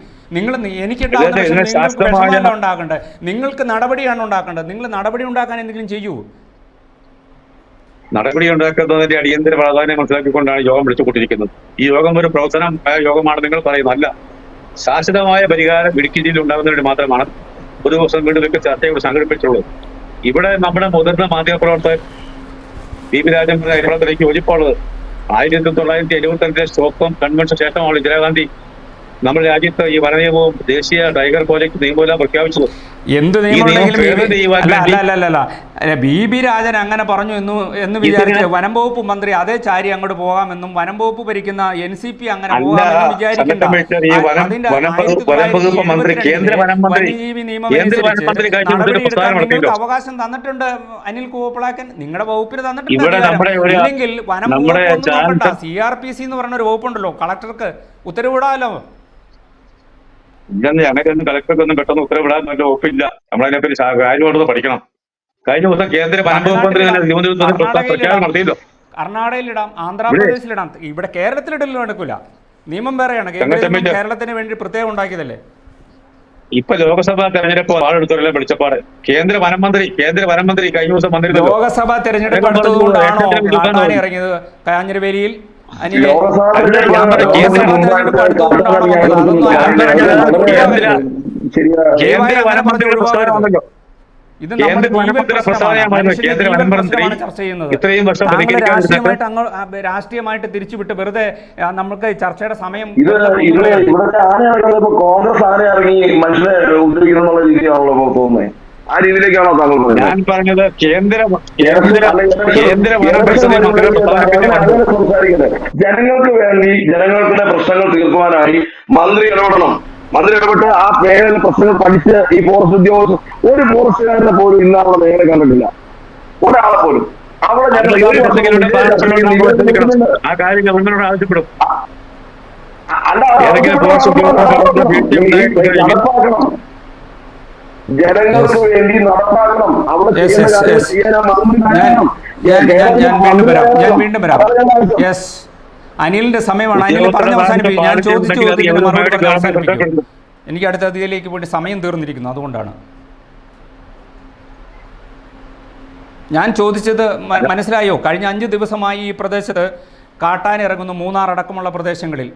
Speaker 3: എനിക്കുണ്ടാകുന്ന ഉണ്ടാക്കേണ്ടത്, നിങ്ങൾക്ക് നടപടിയാണ് ഉണ്ടാക്കേണ്ടത്. നിങ്ങൾ നടപടി ഉണ്ടാക്കാൻ എന്തെങ്കിലും ചെയ്യൂ.
Speaker 5: നടപടി ഉണ്ടാക്കുന്നതിന്റെ അടിയന്തര പ്രാധാന്യം മനസ്സിലാക്കിക്കൊണ്ടാണ് യോഗം വിളിച്ചുകൊണ്ടിരിക്കുന്നത്. ഈ യോഗം ഒരു പ്രവർത്തനമായ യോഗമാണ് നിങ്ങൾ പറയുന്നത്. അല്ല, ശാശ്വതമായ പരിഹാരം ഇടുക്കി ജില്ലയിൽ ഉണ്ടാകുന്നതിന് വേണ്ടി മാത്രമാണ് ഒരു ദിവസം വീണ്ടും ചർച്ചയോട് സംഘടിപ്പിച്ചുള്ളത്. ഇവിടെ നമ്മുടെ മുതിർന്ന മാധ്യമപ്രവർത്തകർ വി പി രാജൻ അഭിപ്രായത്തിലേക്ക് യോജിപ്പുള്ളത് 1975 സ്റ്റോക്ക്ഹോം കൺവെൻഷൻ ശേഷമാണ് ഇന്ദിരാഗാന്ധി നമ്മുടെ രാജ്യത്ത് ഈ വനനിയമവും ദേശീയ ടൈഗർ പ്രോജക്ട് നിയമമെല്ലാം പ്രഖ്യാപിച്ചത്.
Speaker 3: എന്ത് നിയമം ബി ബി രാജൻ അങ്ങനെ പറഞ്ഞു എന്ന് വിചാരിച്ച് വനം വകുപ്പ് മന്ത്രി അതേ ചാരി അങ്ങോട്ട് പോകാമെന്നും വനം വകുപ്പ് ഭരിക്കുന്ന NCP അങ്ങനെ പോകാമെന്നും വിചാരിക്കേണ്ട. നിങ്ങൾക്ക് അവകാശം തന്നിട്ടുണ്ട് അനിൽ കൂവ്ളാക്കൻ, നിങ്ങളുടെ വകുപ്പിന് തന്നിട്ടുണ്ട്. ഇല്ലെങ്കിൽ വനം വകുപ്പ് CRPC എന്ന് പറഞ്ഞ ഒരു വകുപ്പുണ്ടല്ലോ, കളക്ടർക്ക് ഉത്തരവിടാമല്ലോ.
Speaker 5: ഇല്ലെന്ന് ഞങ്ങൾക്കൊന്നും കളക്ടർക്കൊന്നും പെട്ടെന്ന് ഉത്തരവിടാൻ നല്ല വകുപ്പില്ല. നമ്മളതിനെപ്പറ്റി കാര്യമായിട്ടൊന്ന് പഠിക്കണം. കഴിഞ്ഞ ദിവസം കേന്ദ്ര വനം വകുപ്പ് മന്ത്രി പ്രഖ്യാപനം നടത്തിയല്ലോ.
Speaker 3: കർണാടകയിലിടാം, ആന്ധ്രാപ്രദേശിലിടാം, ഇവിടെ കേരളത്തിലിടലും നടക്കില്ല. നിയമം വേറെയാണ്. കേരളത്തിന് വേണ്ടി പ്രത്യേകം ഉണ്ടാക്കിയതല്ലേ.
Speaker 5: ഇപ്പൊ ലോക്സഭാ തെരഞ്ഞെടുപ്പ് ആളെടുത്തോരെല്ലാം വിളിച്ചപ്പാട് കേന്ദ്ര വനം മന്ത്രി കഴിഞ്ഞ ദിവസം മന്ത്രി
Speaker 3: ലോക്സഭാ തെരഞ്ഞെടുപ്പ് അടുത്തതുകൊണ്ടാണോ കാട്ടാന ഇറങ്ങിയത് കാഞ്ഞിരവേലിയിൽ? രാഷ്ട്രീയമായിട്ട് തിരിച്ചുവിട്ട് വെറുതെ നമുക്ക് ചർച്ചയുടെ സമയം
Speaker 4: കോൺഗ്രസ് ആരെ ഇറങ്ങി മനുഷ്യനെ ഉദ്ധരിക്കുന്നുള്ള രീതിയാണല്ലോ തോന്നുന്നത്. ആ രീതിയിലേക്കാണോ താങ്കൾ പറഞ്ഞത്?
Speaker 5: ഞാൻ പറഞ്ഞത്
Speaker 4: ജനങ്ങൾക്ക് വേണ്ടി ജനങ്ങളുടെ പ്രശ്നങ്ങൾ തീർക്കുവാനായി മന്ത്രി ഇടപെടണം. മന്ത്രി ഇടപെട്ട് ആ മേഖലയിലെ പ്രശ്നങ്ങൾ പഠിച്ച് ഈ ഫോറസ്റ്റ് ഉദ്യോഗസ്ഥർ ഒരു ഫോറസ്റ്റുകാരനെ പോലും ഇന്ന് അവിടെ മേഖല കണ്ടിട്ടില്ല, ഒരാളെ പോലും. അവിടെ
Speaker 5: ആ കാര്യം ഗവൺമെന്റിനോട് ആവശ്യപ്പെടും.
Speaker 4: ജനങ്ങൾക്ക് വേണ്ടി നടപ്പാക്കണം. അവിടെ
Speaker 3: ഞാൻ വീണ്ടും വരാം. യെസ്, അനിലിന്റെ സമയമാണ്. അനിൽ പറഞ്ഞ അവസാനിപ്പിക്കും. ഞാൻ ചോദിച്ചു അവസാനിപ്പിക്കും. എനിക്ക് അടുത്ത അതിഥിയിലേക്ക് പോയിട്ട് സമയം തീർന്നിരിക്കുന്നു, അതുകൊണ്ടാണ് ഞാൻ ചോദിച്ചത്. മനസ്സിലായോ? കഴിഞ്ഞ 5 ദിവസമായി ഈ പ്രദേശത്ത് കാട്ടാൻ ഇറങ്ങുന്നു. മൂന്നാർ അടക്കമുള്ള പ്രദേശങ്ങളിൽ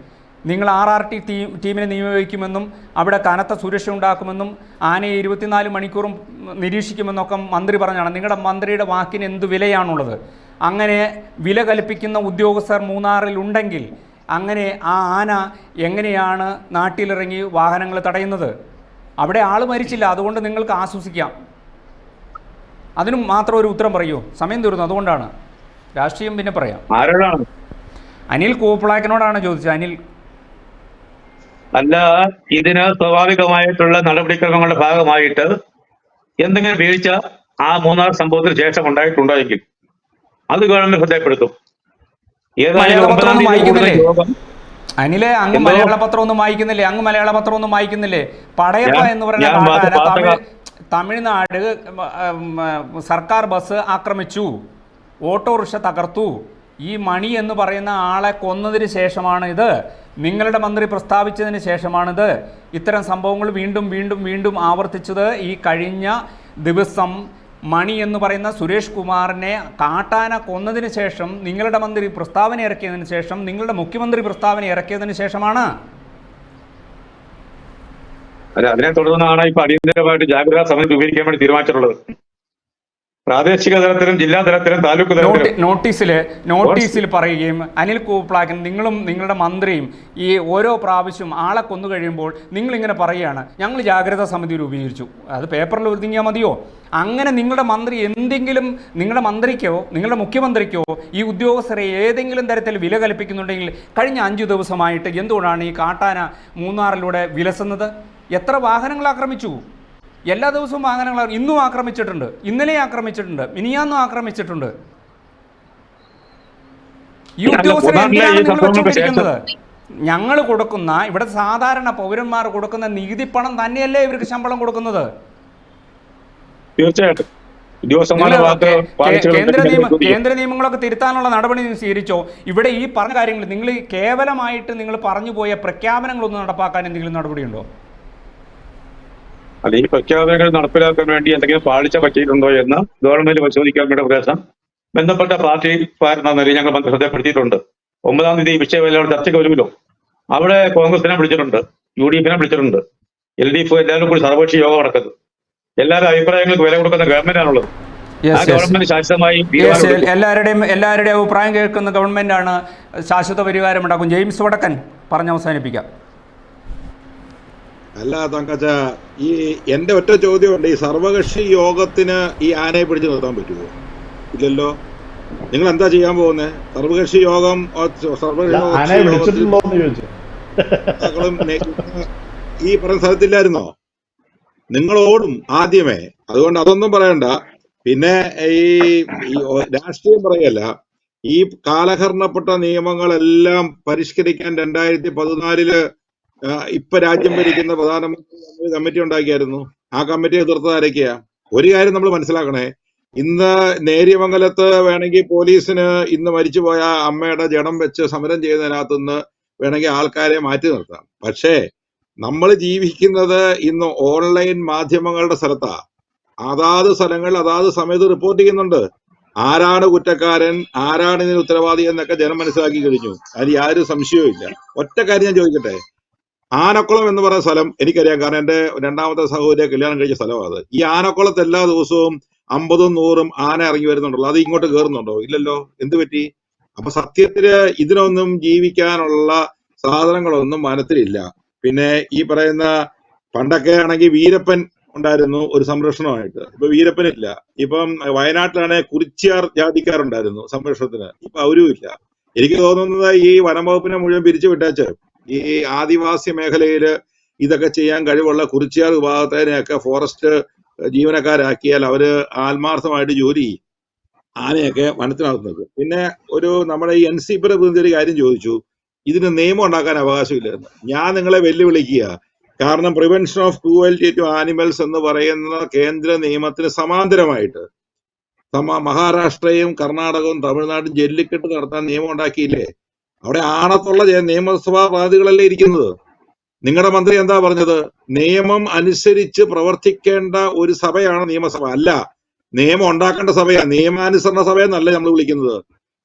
Speaker 3: നിങ്ങൾ RRT ടീമിനെ നിയോഗിക്കുമെന്നും അവിടെ കനത്ത സുരക്ഷ ഉണ്ടാക്കുമെന്നും ആനയെ 24 മണിക്കൂറും നിരീക്ഷിക്കുമെന്നൊക്കെ മന്ത്രി പറഞ്ഞാണ്. നിങ്ങളുടെ മന്ത്രിയുടെ വാക്കിന് എന്ത് വിലയാണുള്ളത്? അങ്ങനെ വില കൽപ്പിക്കുന്ന ഉദ്യോഗസ്ഥർ മൂന്നാറിൽ ഉണ്ടെങ്കിൽ അങ്ങനെ ആ ആന എങ്ങനെയാണ് നാട്ടിലിറങ്ങി വാഹനങ്ങൾ തടയുന്നത്? അവിടെ ആൾ മരിച്ചില്ല, അതുകൊണ്ട് നിങ്ങൾക്ക് ആശ്വസിക്കാം. അതിനും മാത്രം ഒരു ഉത്തരം പറയൂ. സമയം തീർന്നു, അതുകൊണ്ടാണ്. രാഷ്ട്രീയം പിന്നെ പറയാം. അനിൽ കൂവ്ളാക്കനോടാണ് ചോദിച്ചത്. അനിൽ
Speaker 5: അല്ല, ഇതിന് സ്വാഭാവികമായിട്ടുള്ള നടപടിക്രമങ്ങളുടെ ഭാഗമായിട്ട് എന്തെങ്കിലും വീഴ്ച ആ മൂന്നാർ സംഭവത്തിന് ശേഷം ഉണ്ടായിട്ടുണ്ടായെങ്കിൽ അത് ഗവൺമെന്റ് ശ്രദ്ധപ്പെടുത്തും.
Speaker 3: അനിലെ അങ്ങ് മലയാള പത്രം ഒന്നും വായിക്കുന്നില്ലേ? പടയപ്പ എന്ന് പറയുന്ന തമിഴ്നാട് സർക്കാർ ബസ് ആക്രമിച്ചു, ഓട്ടോറിക്ഷ തകർത്തു. ഈ മണി എന്ന് പറയുന്ന ആളെ കൊന്നതിന് ശേഷമാണ് ഇത്. നിങ്ങളുടെ മന്ത്രി പ്രസ്താവിച്ചതിന് ശേഷമാണിത്. ഇത്തരം സംഭവങ്ങൾ വീണ്ടും വീണ്ടും വീണ്ടും ആവർത്തിച്ചത് ഈ കഴിഞ്ഞ ദിവസം മണി എന്ന് പറയുന്ന സുരേഷ് കുമാറിനെ കാട്ടാന കൊന്നതിന് ശേഷം നിങ്ങളുടെ മന്ത്രി പ്രസ്താവന ഇറക്കിയതിന് ശേഷം, നിങ്ങളുടെ മുഖ്യമന്ത്രി പ്രസ്താവന ഇറക്കിയതിന് ശേഷമാണ്.
Speaker 5: അല്ല, അതിനെ തുടർന്നാണ് ഇപ്പൊ അടിയന്തരമായിട്ട് ജാഗ്രതാ സമിതി രൂപീകരിക്കാൻ വേണ്ടി തീരുമാനിച്ചിട്ടുള്ളത്. പ്രാദേശിക തലത്തിലും ജില്ലാ തലത്തിലും താലൂക്ക് തലത്തിലും
Speaker 3: നോട്ടീസിൽ പറയുകയും അനിൽ കൂവ്ളാക്കൻ നിങ്ങളും നിങ്ങളുടെ മന്ത്രിയും ഈ ഓരോ പ്രാവശ്യം ആളെ കൊന്നു കഴിയുമ്പോൾ നിങ്ങളിങ്ങനെ പറയുകയാണ് ഞങ്ങൾ ജാഗ്രതാ സമിതി രൂപീകരിച്ചു. അത് പേപ്പറിൽ ഒതുങ്ങിയാൽ മതിയോ? അങ്ങനെ നിങ്ങളുടെ മന്ത്രി എന്തെങ്കിലും നിങ്ങളുടെ മന്ത്രിക്കോ നിങ്ങളുടെ മുഖ്യമന്ത്രിക്കോ ഈ ഉദ്യോഗസ്ഥരെ ഏതെങ്കിലും തരത്തിൽ വില കൽപ്പിക്കുന്നുണ്ടെങ്കിൽ കഴിഞ്ഞ 5 ദിവസമായിട്ട് എന്തുകൊണ്ടാണ് ഈ കാട്ടാന മൂന്നാറിലൂടെ വിലസുന്നത്? എത്ര വാഹനങ്ങൾ ആക്രമിച്ചു? എല്ലാ ദിവസവും വാഹനങ്ങൾ ഇന്നും ആക്രമിച്ചിട്ടുണ്ട്, ഇന്നലെ ആക്രമിച്ചിട്ടുണ്ട്, മിനിയാന്നും ആക്രമിച്ചിട്ടുണ്ട്. ഈ ഉദ്യോഗസ്ഥരെ എന്തിനാണ് നിങ്ങൾ വെച്ചുകൊണ്ടിരിക്കുന്നത്? ഞങ്ങൾ കൊടുക്കുന്ന, ഇവിടെ സാധാരണ പൗരന്മാർ കൊടുക്കുന്ന നികുതി പണം തന്നെയല്ലേ ഇവർക്ക് ശമ്പളം കൊടുക്കുന്നത്?
Speaker 5: തീർച്ചയായിട്ടും
Speaker 3: കേന്ദ്ര നിയമങ്ങളൊക്കെ തിരുത്താനുള്ള നടപടി സ്വീകരിച്ചോ? ഇവിടെ ഈ പറഞ്ഞ കാര്യങ്ങൾ നിങ്ങൾ കേവലമായിട്ട് നിങ്ങൾ പറഞ്ഞു പോയ പ്രഖ്യാപനങ്ങളൊന്നും നടപ്പാക്കാൻ എന്തെങ്കിലും നടപടിയുണ്ടോ?
Speaker 5: അല്ല, ഈ പ്രഖ്യാപനങ്ങൾ നടപ്പിലാക്കാൻ വേണ്ടി എന്തെങ്കിലും പാളിച്ച പറ്റിയിട്ടുണ്ടോ എന്ന് ഗവൺമെന്റ് പരിശോധിക്കാൻ വേണ്ട പ്രദേശം ബന്ധപ്പെട്ട പാർട്ടിക്കാരെന്ന നിലയിൽ ഞങ്ങൾ ശ്രദ്ധപ്പെടുത്തിയിട്ടുണ്ട്. 9-ാം തീയതി വിഷയമെല്ലാം ചർച്ചയ്ക്ക് വരുമല്ലോ. അവിടെ കോൺഗ്രസിനെ വിളിച്ചിട്ടുണ്ട്, UDF വിളിച്ചിട്ടുണ്ട്, LDF എല്ലാവരും കൂടി സർവകക്ഷി യോഗം നടക്കുന്നത്. എല്ലാവരും അഭിപ്രായങ്ങൾക്ക് വില കൊടുക്കുന്ന ഗവൺമെന്റാണുള്ളത്. ആ ഗവൺമെന്റ് ശാശ്വതമായി
Speaker 3: എല്ലാവരുടെയും അഭിപ്രായം കേൾക്കുന്ന ഗവൺമെന്റാണ്, ശാശ്വത പരിഹാരം ഉണ്ടാക്കും. ജെയിംസ് വടക്കൻ പറഞ്ഞ് അവസാനിപ്പിക്കാം.
Speaker 6: അല്ല തങ്കച്ച, ഈ എന്റെ ഒറ്റ ചോദ്യമുണ്ട്, ഈ സർവകക്ഷി യോഗത്തിന് ഈ ആനയെ പിടിച്ചു നിർത്താൻ പറ്റുമോ? ഇല്ലല്ലോ. നിങ്ങൾ എന്താ ചെയ്യാൻ പോകുന്നത്? സർവകക്ഷി യോഗം ഈ പറയുന്ന സ്ഥലത്തില്ലായിരുന്നോ? നിങ്ങൾ ഓടും ആദ്യമേ, അതുകൊണ്ട് അതൊന്നും പറയണ്ട. പിന്നെ ഈ രാഷ്ട്രീയം പറയല്ല, ഈ കാലഹരണപ്പെട്ട നിയമങ്ങളെല്ലാം പരിഷ്കരിക്കാൻ 2014 ഇപ്പൊ രാജ്യം ഭരിക്കുന്ന പ്രധാനമന്ത്രി കമ്മിറ്റി ഉണ്ടാക്കിയായിരുന്നു. ആ കമ്മിറ്റി എതിർത്തത് ആരൊക്കെയാ? ഒരു കാര്യം നമ്മൾ മനസ്സിലാക്കണേ, ഇന്ന് നേര്യമംഗലത്ത് വേണമെങ്കിൽ പോലീസിന് ഇന്ന് മരിച്ചുപോയ അമ്മയുടെ ജഡം വെച്ച് സമരം ചെയ്യുന്നതിനകത്തുനിന്ന് വേണമെങ്കിൽ ആൾക്കാരെ മാറ്റി നിർത്താം. പക്ഷേ നമ്മൾ ജീവിക്കുന്നത് ഇന്ന് ഓൺലൈൻ മാധ്യമങ്ങളുടെ സ്ഥലത്താ. അതാത് സ്ഥലങ്ങളിൽ അതാത് സമയത്ത് റിപ്പോർട്ട് ചെയ്യുന്നുണ്ട്. ആരാണ് കുറ്റക്കാരൻ, ആരാണ് ഇതിന് ഉത്തരവാദി എന്നൊക്കെ ജനം മനസ്സിലാക്കി കഴിഞ്ഞു. അതിൽ യാതൊരു സംശയവും ഇല്ല. ഒറ്റ കാര്യം ഞാൻ ചോദിക്കട്ടെ, ആനക്കുളം എന്ന് പറയുന്ന സ്ഥലം എനിക്കറിയാം, കാരണം എന്റെ രണ്ടാമത്തെ സഹോദരിയെ കല്യാണം കഴിച്ച സ്ഥലമാണ് അത്. ഈ ആനക്കുളത്ത് എല്ലാ ദിവസവും 50ഉം 100ഉം ആന ഇറങ്ങി വരുന്നുണ്ടല്ലോ, അത് ഇങ്ങോട്ട് കയറുന്നുണ്ടോ? ഇല്ലല്ലോ. എന്ത് പറ്റി? അപ്പൊ സത്യത്തില് ഇതിനൊന്നും ജീവിക്കാനുള്ള സാധനങ്ങളൊന്നും വനത്തിലില്ല. പിന്നെ ഈ പറയുന്ന പണ്ടൊക്കെ ആണെങ്കിൽ വീരപ്പൻ ഉണ്ടായിരുന്നു ഒരു സംരക്ഷണമായിട്ട്, ഇപ്പൊ വീരപ്പനില്ല. ഇപ്പം വയനാട്ടിലാണെങ്കിൽ കുറിച്യാർ ജാതിക്കാരുണ്ടായിരുന്നു സംരക്ഷണത്തിന്, ഇപ്പൊ അവരും ഇല്ല. എനിക്ക് തോന്നുന്നത് ഈ വനംവകുപ്പിനെ മുഴുവൻ പിരിച്ചു വിട്ടേച്ച് ഈ ആദിവാസി മേഖലയില് ഇതൊക്കെ ചെയ്യാൻ കഴിവുള്ള കുറിച്യാർ വിഭാഗത്തിനെയൊക്കെ ഫോറസ്റ്റ് ജീവനക്കാരാക്കിയാൽ അവര് ആത്മാർത്ഥമായിട്ട് ജോലി ചെയ്യും, ആനയൊക്കെ വനത്തിനകത്തുന്നത്. പിന്നെ നമ്മുടെ ഈ NCP പ്രതിനിധി ഒരു കാര്യം ചോദിച്ചു, ഇതിന് നിയമം ഉണ്ടാക്കാൻ അവകാശമില്ലെന്ന്. ഞാൻ നിങ്ങളെ വെല്ലുവിളിക്കുക. കാരണം prevention of cruelty to animals എന്ന് പറയുന്ന കേന്ദ്ര നിയമത്തിന് സമാന്തരമായിട്ട് മഹാരാഷ്ട്രയും കർണാടകവും തമിഴ്നാടും ജല്ലിക്കെട്ട് നടത്താൻ നിയമം ഉണ്ടാക്കിയില്ലേ? അവിടെ ആണത്തുള്ള നിയമസഭാ പ്രതിനിധികളല്ലേ ഇരിക്കുന്നത്. നിങ്ങളുടെ മന്ത്രി എന്താ പറഞ്ഞത്? നിയമം അനുസരിച്ച് പ്രവർത്തിക്കേണ്ട ഒരു സഭയാണ് നിയമസഭ, അല്ല നിയമം ഉണ്ടാക്കേണ്ട സഭയാ. നിയമാനുസരണ സഭയെന്നല്ല നമ്മൾ വിളിക്കുന്നത്.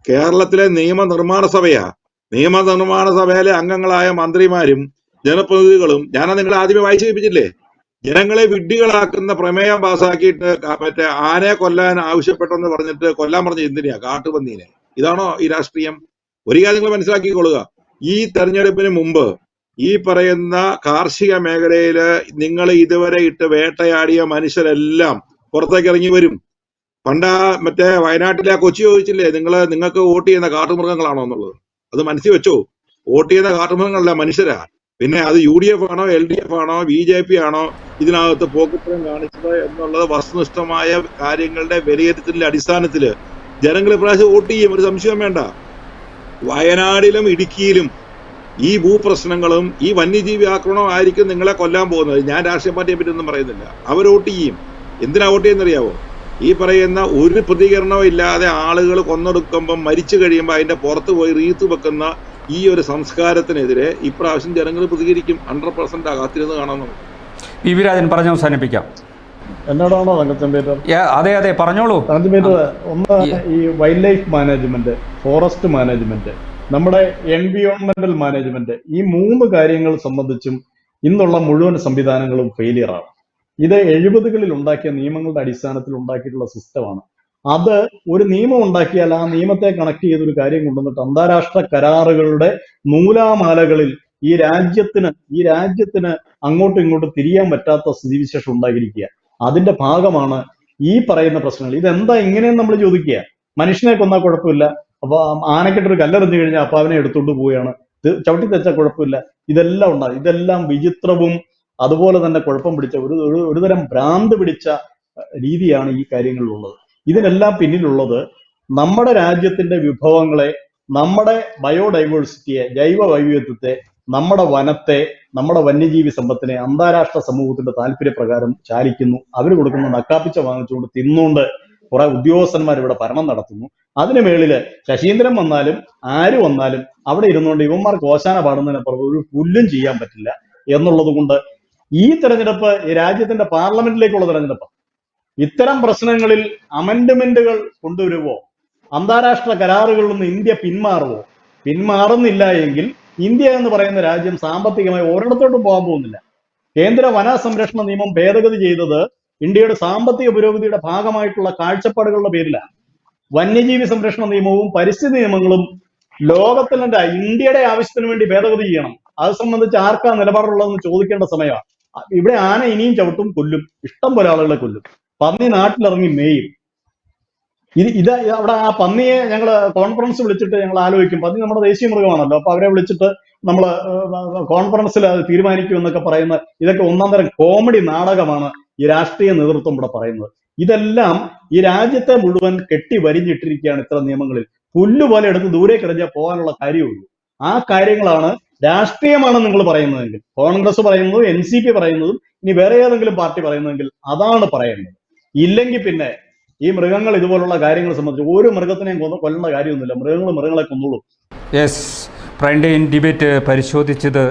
Speaker 6: കേരളത്തിലെ നിയമനിർമ്മാണ സഭയാ. നിയമനിർമ്മാണ സഭയിലെ അംഗങ്ങളായ മന്ത്രിമാരും ജനപ്രതിനിധികളും, ഞാനാ നിങ്ങളെ ആദ്യമേ വായിച്ചു കേൾപ്പിച്ചില്ലേ, ജനങ്ങളെ വിഡ്ഢികളാക്കുന്ന പ്രമേയം പാസ്സാക്കിയിട്ട് മറ്റേ ആനയെ കൊല്ലാൻ ആവശ്യപ്പെട്ടെന്ന് പറഞ്ഞിട്ട് കൊല്ലാൻ പറഞ്ഞ എന്തിനാ? കാട്ടുപന്നീനെ. ഇതാണോ ഈ രാഷ്ട്രീയം? ഒരു കാര്യം നിങ്ങൾ മനസ്സിലാക്കിക്കൊള്ളുക, ഈ തെരഞ്ഞെടുപ്പിന് മുമ്പ് ഈ പറയുന്ന കാർഷിക മേഖലയില് നിങ്ങൾ ഇതുവരെ ഇട്ട് വേട്ടയാടിയ മനുഷ്യരെല്ലാം പുറത്തേക്ക് ഇറങ്ങി വരും. മറ്റേ വയനാട്ടിലെ കൊച്ചി ചോദിച്ചില്ലേ, നിങ്ങൾക്ക് വോട്ട് ചെയ്യുന്ന കാട്ടുമൃഗങ്ങളാണോ എന്നുള്ളത്? അത് മനസ്സിൽ വെച്ചോ. വോട്ട് ചെയ്യുന്ന കാട്ടുമൃഗങ്ങളല്ല, മനുഷ്യരാ. പിന്നെ അത് UDF ആണോ LDF ആണോ BJP ആണോ ഇതിനകത്ത് പോക്കറ്റം കാണിച്ചത് എന്നുള്ളത് വസ്തുനിഷ്ഠമായ കാര്യങ്ങളുടെ വിലയിരുത്തലിന്റെ അടിസ്ഥാനത്തില് ജനങ്ങൾ ഇപ്രാവശ്യം വോട്ട് ചെയ്യും, ഒരു സംശയം വേണ്ട. വയനാടിലും ഇടുക്കിയിലും ഈ ഭൂപ്രശ്നങ്ങളും ഈ വന്യജീവി ആക്രമണവും ആയിരിക്കും നിങ്ങളെ കൊല്ലാൻ പോകുന്നത്. ഞാൻ രാഷ്ട്രീയ പാർട്ടിയെ പറ്റി ഒന്നും പറയുന്നില്ല. അവർ വോട്ട് ചെയ്യും. എന്തിനാ വോട്ട് ചെയ്യുന്നറിയാവോ? ഈ പറയുന്ന ഒരു പ്രതികരണവും ഇല്ലാതെ ആളുകൾ കൊന്നൊടുക്കുമ്പം മരിച്ചു കഴിയുമ്പോൾ അതിന്റെ പുറത്ത് പോയി റീത്ത് വെക്കുന്ന ഈ ഒരു സംസ്കാരത്തിനെതിരെ ഇപ്രാവശ്യം ജനങ്ങൾ പ്രതികരിക്കും. 100% കാത്തിരുന്ന് കാണാൻ നമുക്ക്.
Speaker 3: വി രാജൻ പറഞ്ഞ് അവസാനിപ്പിക്കാം.
Speaker 7: എന്നോടാണോ തങ്കച്ചൻപേറ്റർ?
Speaker 3: അതെ പറഞ്ഞോളൂ.
Speaker 7: തങ്കച്ചൻപേറ്റർ, ഒന്ന് ഈ wild life management, forest management, നമ്മുടെ എൻവിയോൺമെന്റൽ മാനേജ്മെന്റ്, ഈ 3 കാര്യങ്ങൾ സംബന്ധിച്ചും ഇന്നുള്ള മുഴുവൻ സംവിധാനങ്ങളും ഫെയിലിയറാണ്. ഇത് 70കളിൽ ഉണ്ടാക്കിയ നിയമങ്ങളുടെ അടിസ്ഥാനത്തിൽ ഉണ്ടാക്കിയിട്ടുള്ള സിസ്റ്റമാണ്. അത് ഒരു നിയമം ഉണ്ടാക്കിയാൽ ആ നിയമത്തെ കണക്ട് ചെയ്തൊരു കാര്യം കൊണ്ടുവന്നിട്ട് അന്താരാഷ്ട്ര കരാറുകളുടെ നൂലാമാലകളിൽ ഈ രാജ്യത്തിന് അങ്ങോട്ടും ഇങ്ങോട്ടും തിരിയാൻ പറ്റാത്ത സ്ഥിതിവിശേഷം ഉണ്ടായിരിക്കുക. അതിന്റെ ഭാഗമാണ് ഈ പറയുന്ന പ്രശ്നങ്ങൾ. ഇതെന്താ ഇങ്ങനെയെന്ന് നമ്മൾ ചോദിക്കുക. മനുഷ്യനെ കൊന്നാൽ കുഴപ്പമില്ല, അപ്പൊ ആനക്കെട്ടൊരു കല്ലെറിഞ്ഞു കഴിഞ്ഞാൽ അപ്പൊ അവനെ എടുത്തുകൊണ്ട് പോവുകയാണ്, ചവിട്ടി തെച്ചാൽ കുഴപ്പമില്ല. ഇതെല്ലാം ഉണ്ടാകും. ഇതെല്ലാം വിചിത്രവും അതുപോലെ തന്നെ കുഴപ്പം പിടിച്ച ഒരുതരം ഭ്രാന്ത് പിടിച്ച രീതിയാണ് ഈ കാര്യങ്ങളിലുള്ളത്. ഇതിനെല്ലാം പിന്നിലുള്ളത് നമ്മുടെ രാജ്യത്തിന്റെ വിഭവങ്ങളെ, നമ്മുടെ ബയോഡൈവേഴ്സിറ്റിയെ, ജൈവ വൈവിധ്യത്തെ, നമ്മുടെ വനത്തെ, നമ്മുടെ വന്യജീവി സമ്പത്തിനെ അന്താരാഷ്ട്ര സമൂഹത്തിന്റെ താല്പര്യപ്രകാരം ചാലിക്കുന്നു. അവർ കൊടുക്കുന്ന നക്കാപ്പിച്ച വാങ്ങിച്ചുകൊണ്ട് തിന്നുകൊണ്ട് കുറെ ഉദ്യോഗസ്ഥന്മാർ ഇവിടെ ഭരണം നടത്തുന്നു. അതിന് മേളില് ശശീന്ദ്രൻ വന്നാലും ആര് വന്നാലും അവിടെ ഇരുന്നുകൊണ്ട് ഇവന്മാർക്ക് ഓശാന പാടുന്നതിനപ്പുറം ഒരു പുല്ലും ചെയ്യാൻ പറ്റില്ല എന്നുള്ളത് കൊണ്ട് ഈ തെരഞ്ഞെടുപ്പ് രാജ്യത്തിന്റെ പാർലമെന്റിലേക്കുള്ള തെരഞ്ഞെടുപ്പ്. ഇത്തരം പ്രശ്നങ്ങളിൽ അമെന്റ്മെന്റുകൾ കൊണ്ടുവരുമോ, അന്താരാഷ്ട്ര കരാറുകളിൽ നിന്ന് ഇന്ത്യ പിന്മാറുന്നില്ല എങ്കിൽ ഇന്ത്യ എന്ന് പറയുന്ന രാജ്യം സാമ്പത്തികമായി ഒരിടത്തോട്ടും പോകാൻ പോകുന്നില്ല. കേന്ദ്ര വന സംരക്ഷണ നിയമം ഭേദഗതി ചെയ്തത് ഇന്ത്യയുടെ സാമ്പത്തിക പുരോഗതിയുടെ ഭാഗമായിട്ടുള്ള കാഴ്ചപ്പാടുകളുടെ പേരിലാണ്. വന്യജീവി സംരക്ഷണ നിയമവും പരിസ്ഥിതി നിയമങ്ങളും ലോകത്തിലെ ഇന്ത്യയുടെ ആവശ്യത്തിന് വേണ്ടി ഭേദഗതി ചെയ്യണം. അത് സംബന്ധിച്ച് ആർക്കാ നിലപാടുള്ളതെന്ന് ചോദിക്കേണ്ട സമയമാണ്. ഇവിടെ ആന ഇനിയും ചവിട്ടും, കൊല്ലും, ഇഷ്ടം പോലെ ആളുകളെ കൊല്ലും. പന്നി നാട്ടിലിറങ്ങി മേയും. അവിടെ ആ പന്നിയെ ഞങ്ങൾ കോൺഫറൻസ് വിളിച്ചിട്ട് ഞങ്ങൾ ആലോചിക്കും. പന്നി നമ്മുടെ ദേശീയ മൃഗമാണല്ലോ, അപ്പൊ അവരെ വിളിച്ചിട്ട് നമ്മൾ കോൺഫറൻസിൽ അത് തീരുമാനിക്കും എന്നൊക്കെ പറയുന്ന ഇതൊക്കെ ഒന്നാം തരം കോമഡി നാടകമാണ് ഈ രാഷ്ട്രീയ നേതൃത്വം ഇവിടെ പറയുന്നത്. ഇതെല്ലാം ഈ രാജ്യത്തെ മുഴുവൻ കെട്ടി വരിഞ്ഞിട്ടിരിക്കുകയാണ് ഇത്തരം നിയമങ്ങളിൽ. പുല്ലുപോലെ എടുത്ത് ദൂരേക്ക് എറിഞ്ഞാൽ പോകാനുള്ള കാര്യമുള്ളൂ. ആ കാര്യങ്ങളാണ് രാഷ്ട്രീയമാണ് നിങ്ങൾ പറയുന്നതെങ്കിൽ, കോൺഗ്രസ് പറയുന്നതും NCP പറയുന്നതും ഇനി വേറെ ഏതെങ്കിലും പാർട്ടി പറയുന്നതെങ്കിൽ അതാണ് പറയുന്നത്. ഇല്ലെങ്കിൽ പിന്നെ ഈ മൃഗങ്ങൾ ഇതുപോലുള്ള കാര്യങ്ങൾ സംബന്ധിച്ച് ഒരു മൃഗത്തിനെയും കൊല്ലേണ്ട കാര്യമൊന്നുമില്ല. മൃഗങ്ങളെ കൊന്നോളൂ.
Speaker 3: യെസ്, പ്രൈം ടൈം ഡിബേറ്റ് പരിശോധിച്ചത്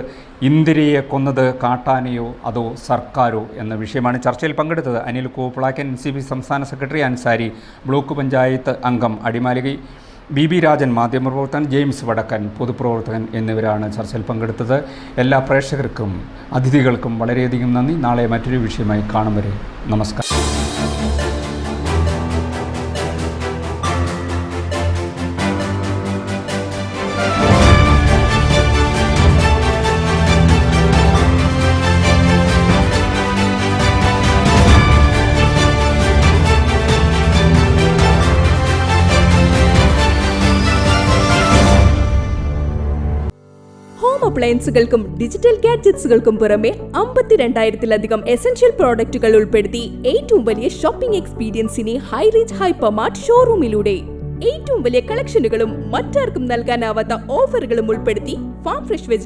Speaker 3: ഇന്ദിരയെ കൊന്നത് കാട്ടാനയോ അതോ സർക്കാരോ എന്ന വിഷയമാണ്. ചർച്ചയിൽ പങ്കെടുത്തത് അനിൽ കൂപ്ലാക്കൻ, NCP സംസ്ഥാന സെക്രട്ടറി, അൻസാരി ബ്ലോക്ക് പഞ്ചായത്ത് അംഗം, അടിമാലി BB രാജൻ മാധ്യമപ്രവർത്തകൻ, ജെയിംസ് വടക്കൻ പൊതുപ്രവർത്തകൻ എന്നിവരാണ് ചർച്ചയിൽ പങ്കെടുത്തത്. എല്ലാ പ്രേക്ഷകർക്കും അതിഥികൾക്കും വളരെയധികം നന്ദി. നാളെ മറ്റൊരു വിഷയമായി കാണും വരെ നമസ്കാരം.
Speaker 2: അപ്ലയൻസുകൾക്കും ഡിജിറ്റൽ ഗാഡ്ജറ്റ്സുകൾക്കും പുറമെ 52,000-ലധികം എസൻഷ്യൽ പ്രോഡക്റ്റുകൾ ഉൾപ്പെടുത്തി ഏറ്റവും വലിയ ഷോപ്പിംഗ് എക്സ്പീരിയൻസിനെ ഹൈറേഞ്ച് ഹൈപ്പർമാർട്ട് ഷോറൂമിലൂടെ ഏറ്റവും വലിയ കളക്ഷനുകളും മറ്റാർക്കും നൽകാനാവാത്ത ഓഫറുകളും ഉൾപ്പെടുത്തി ഫാം ഫ്രഷ്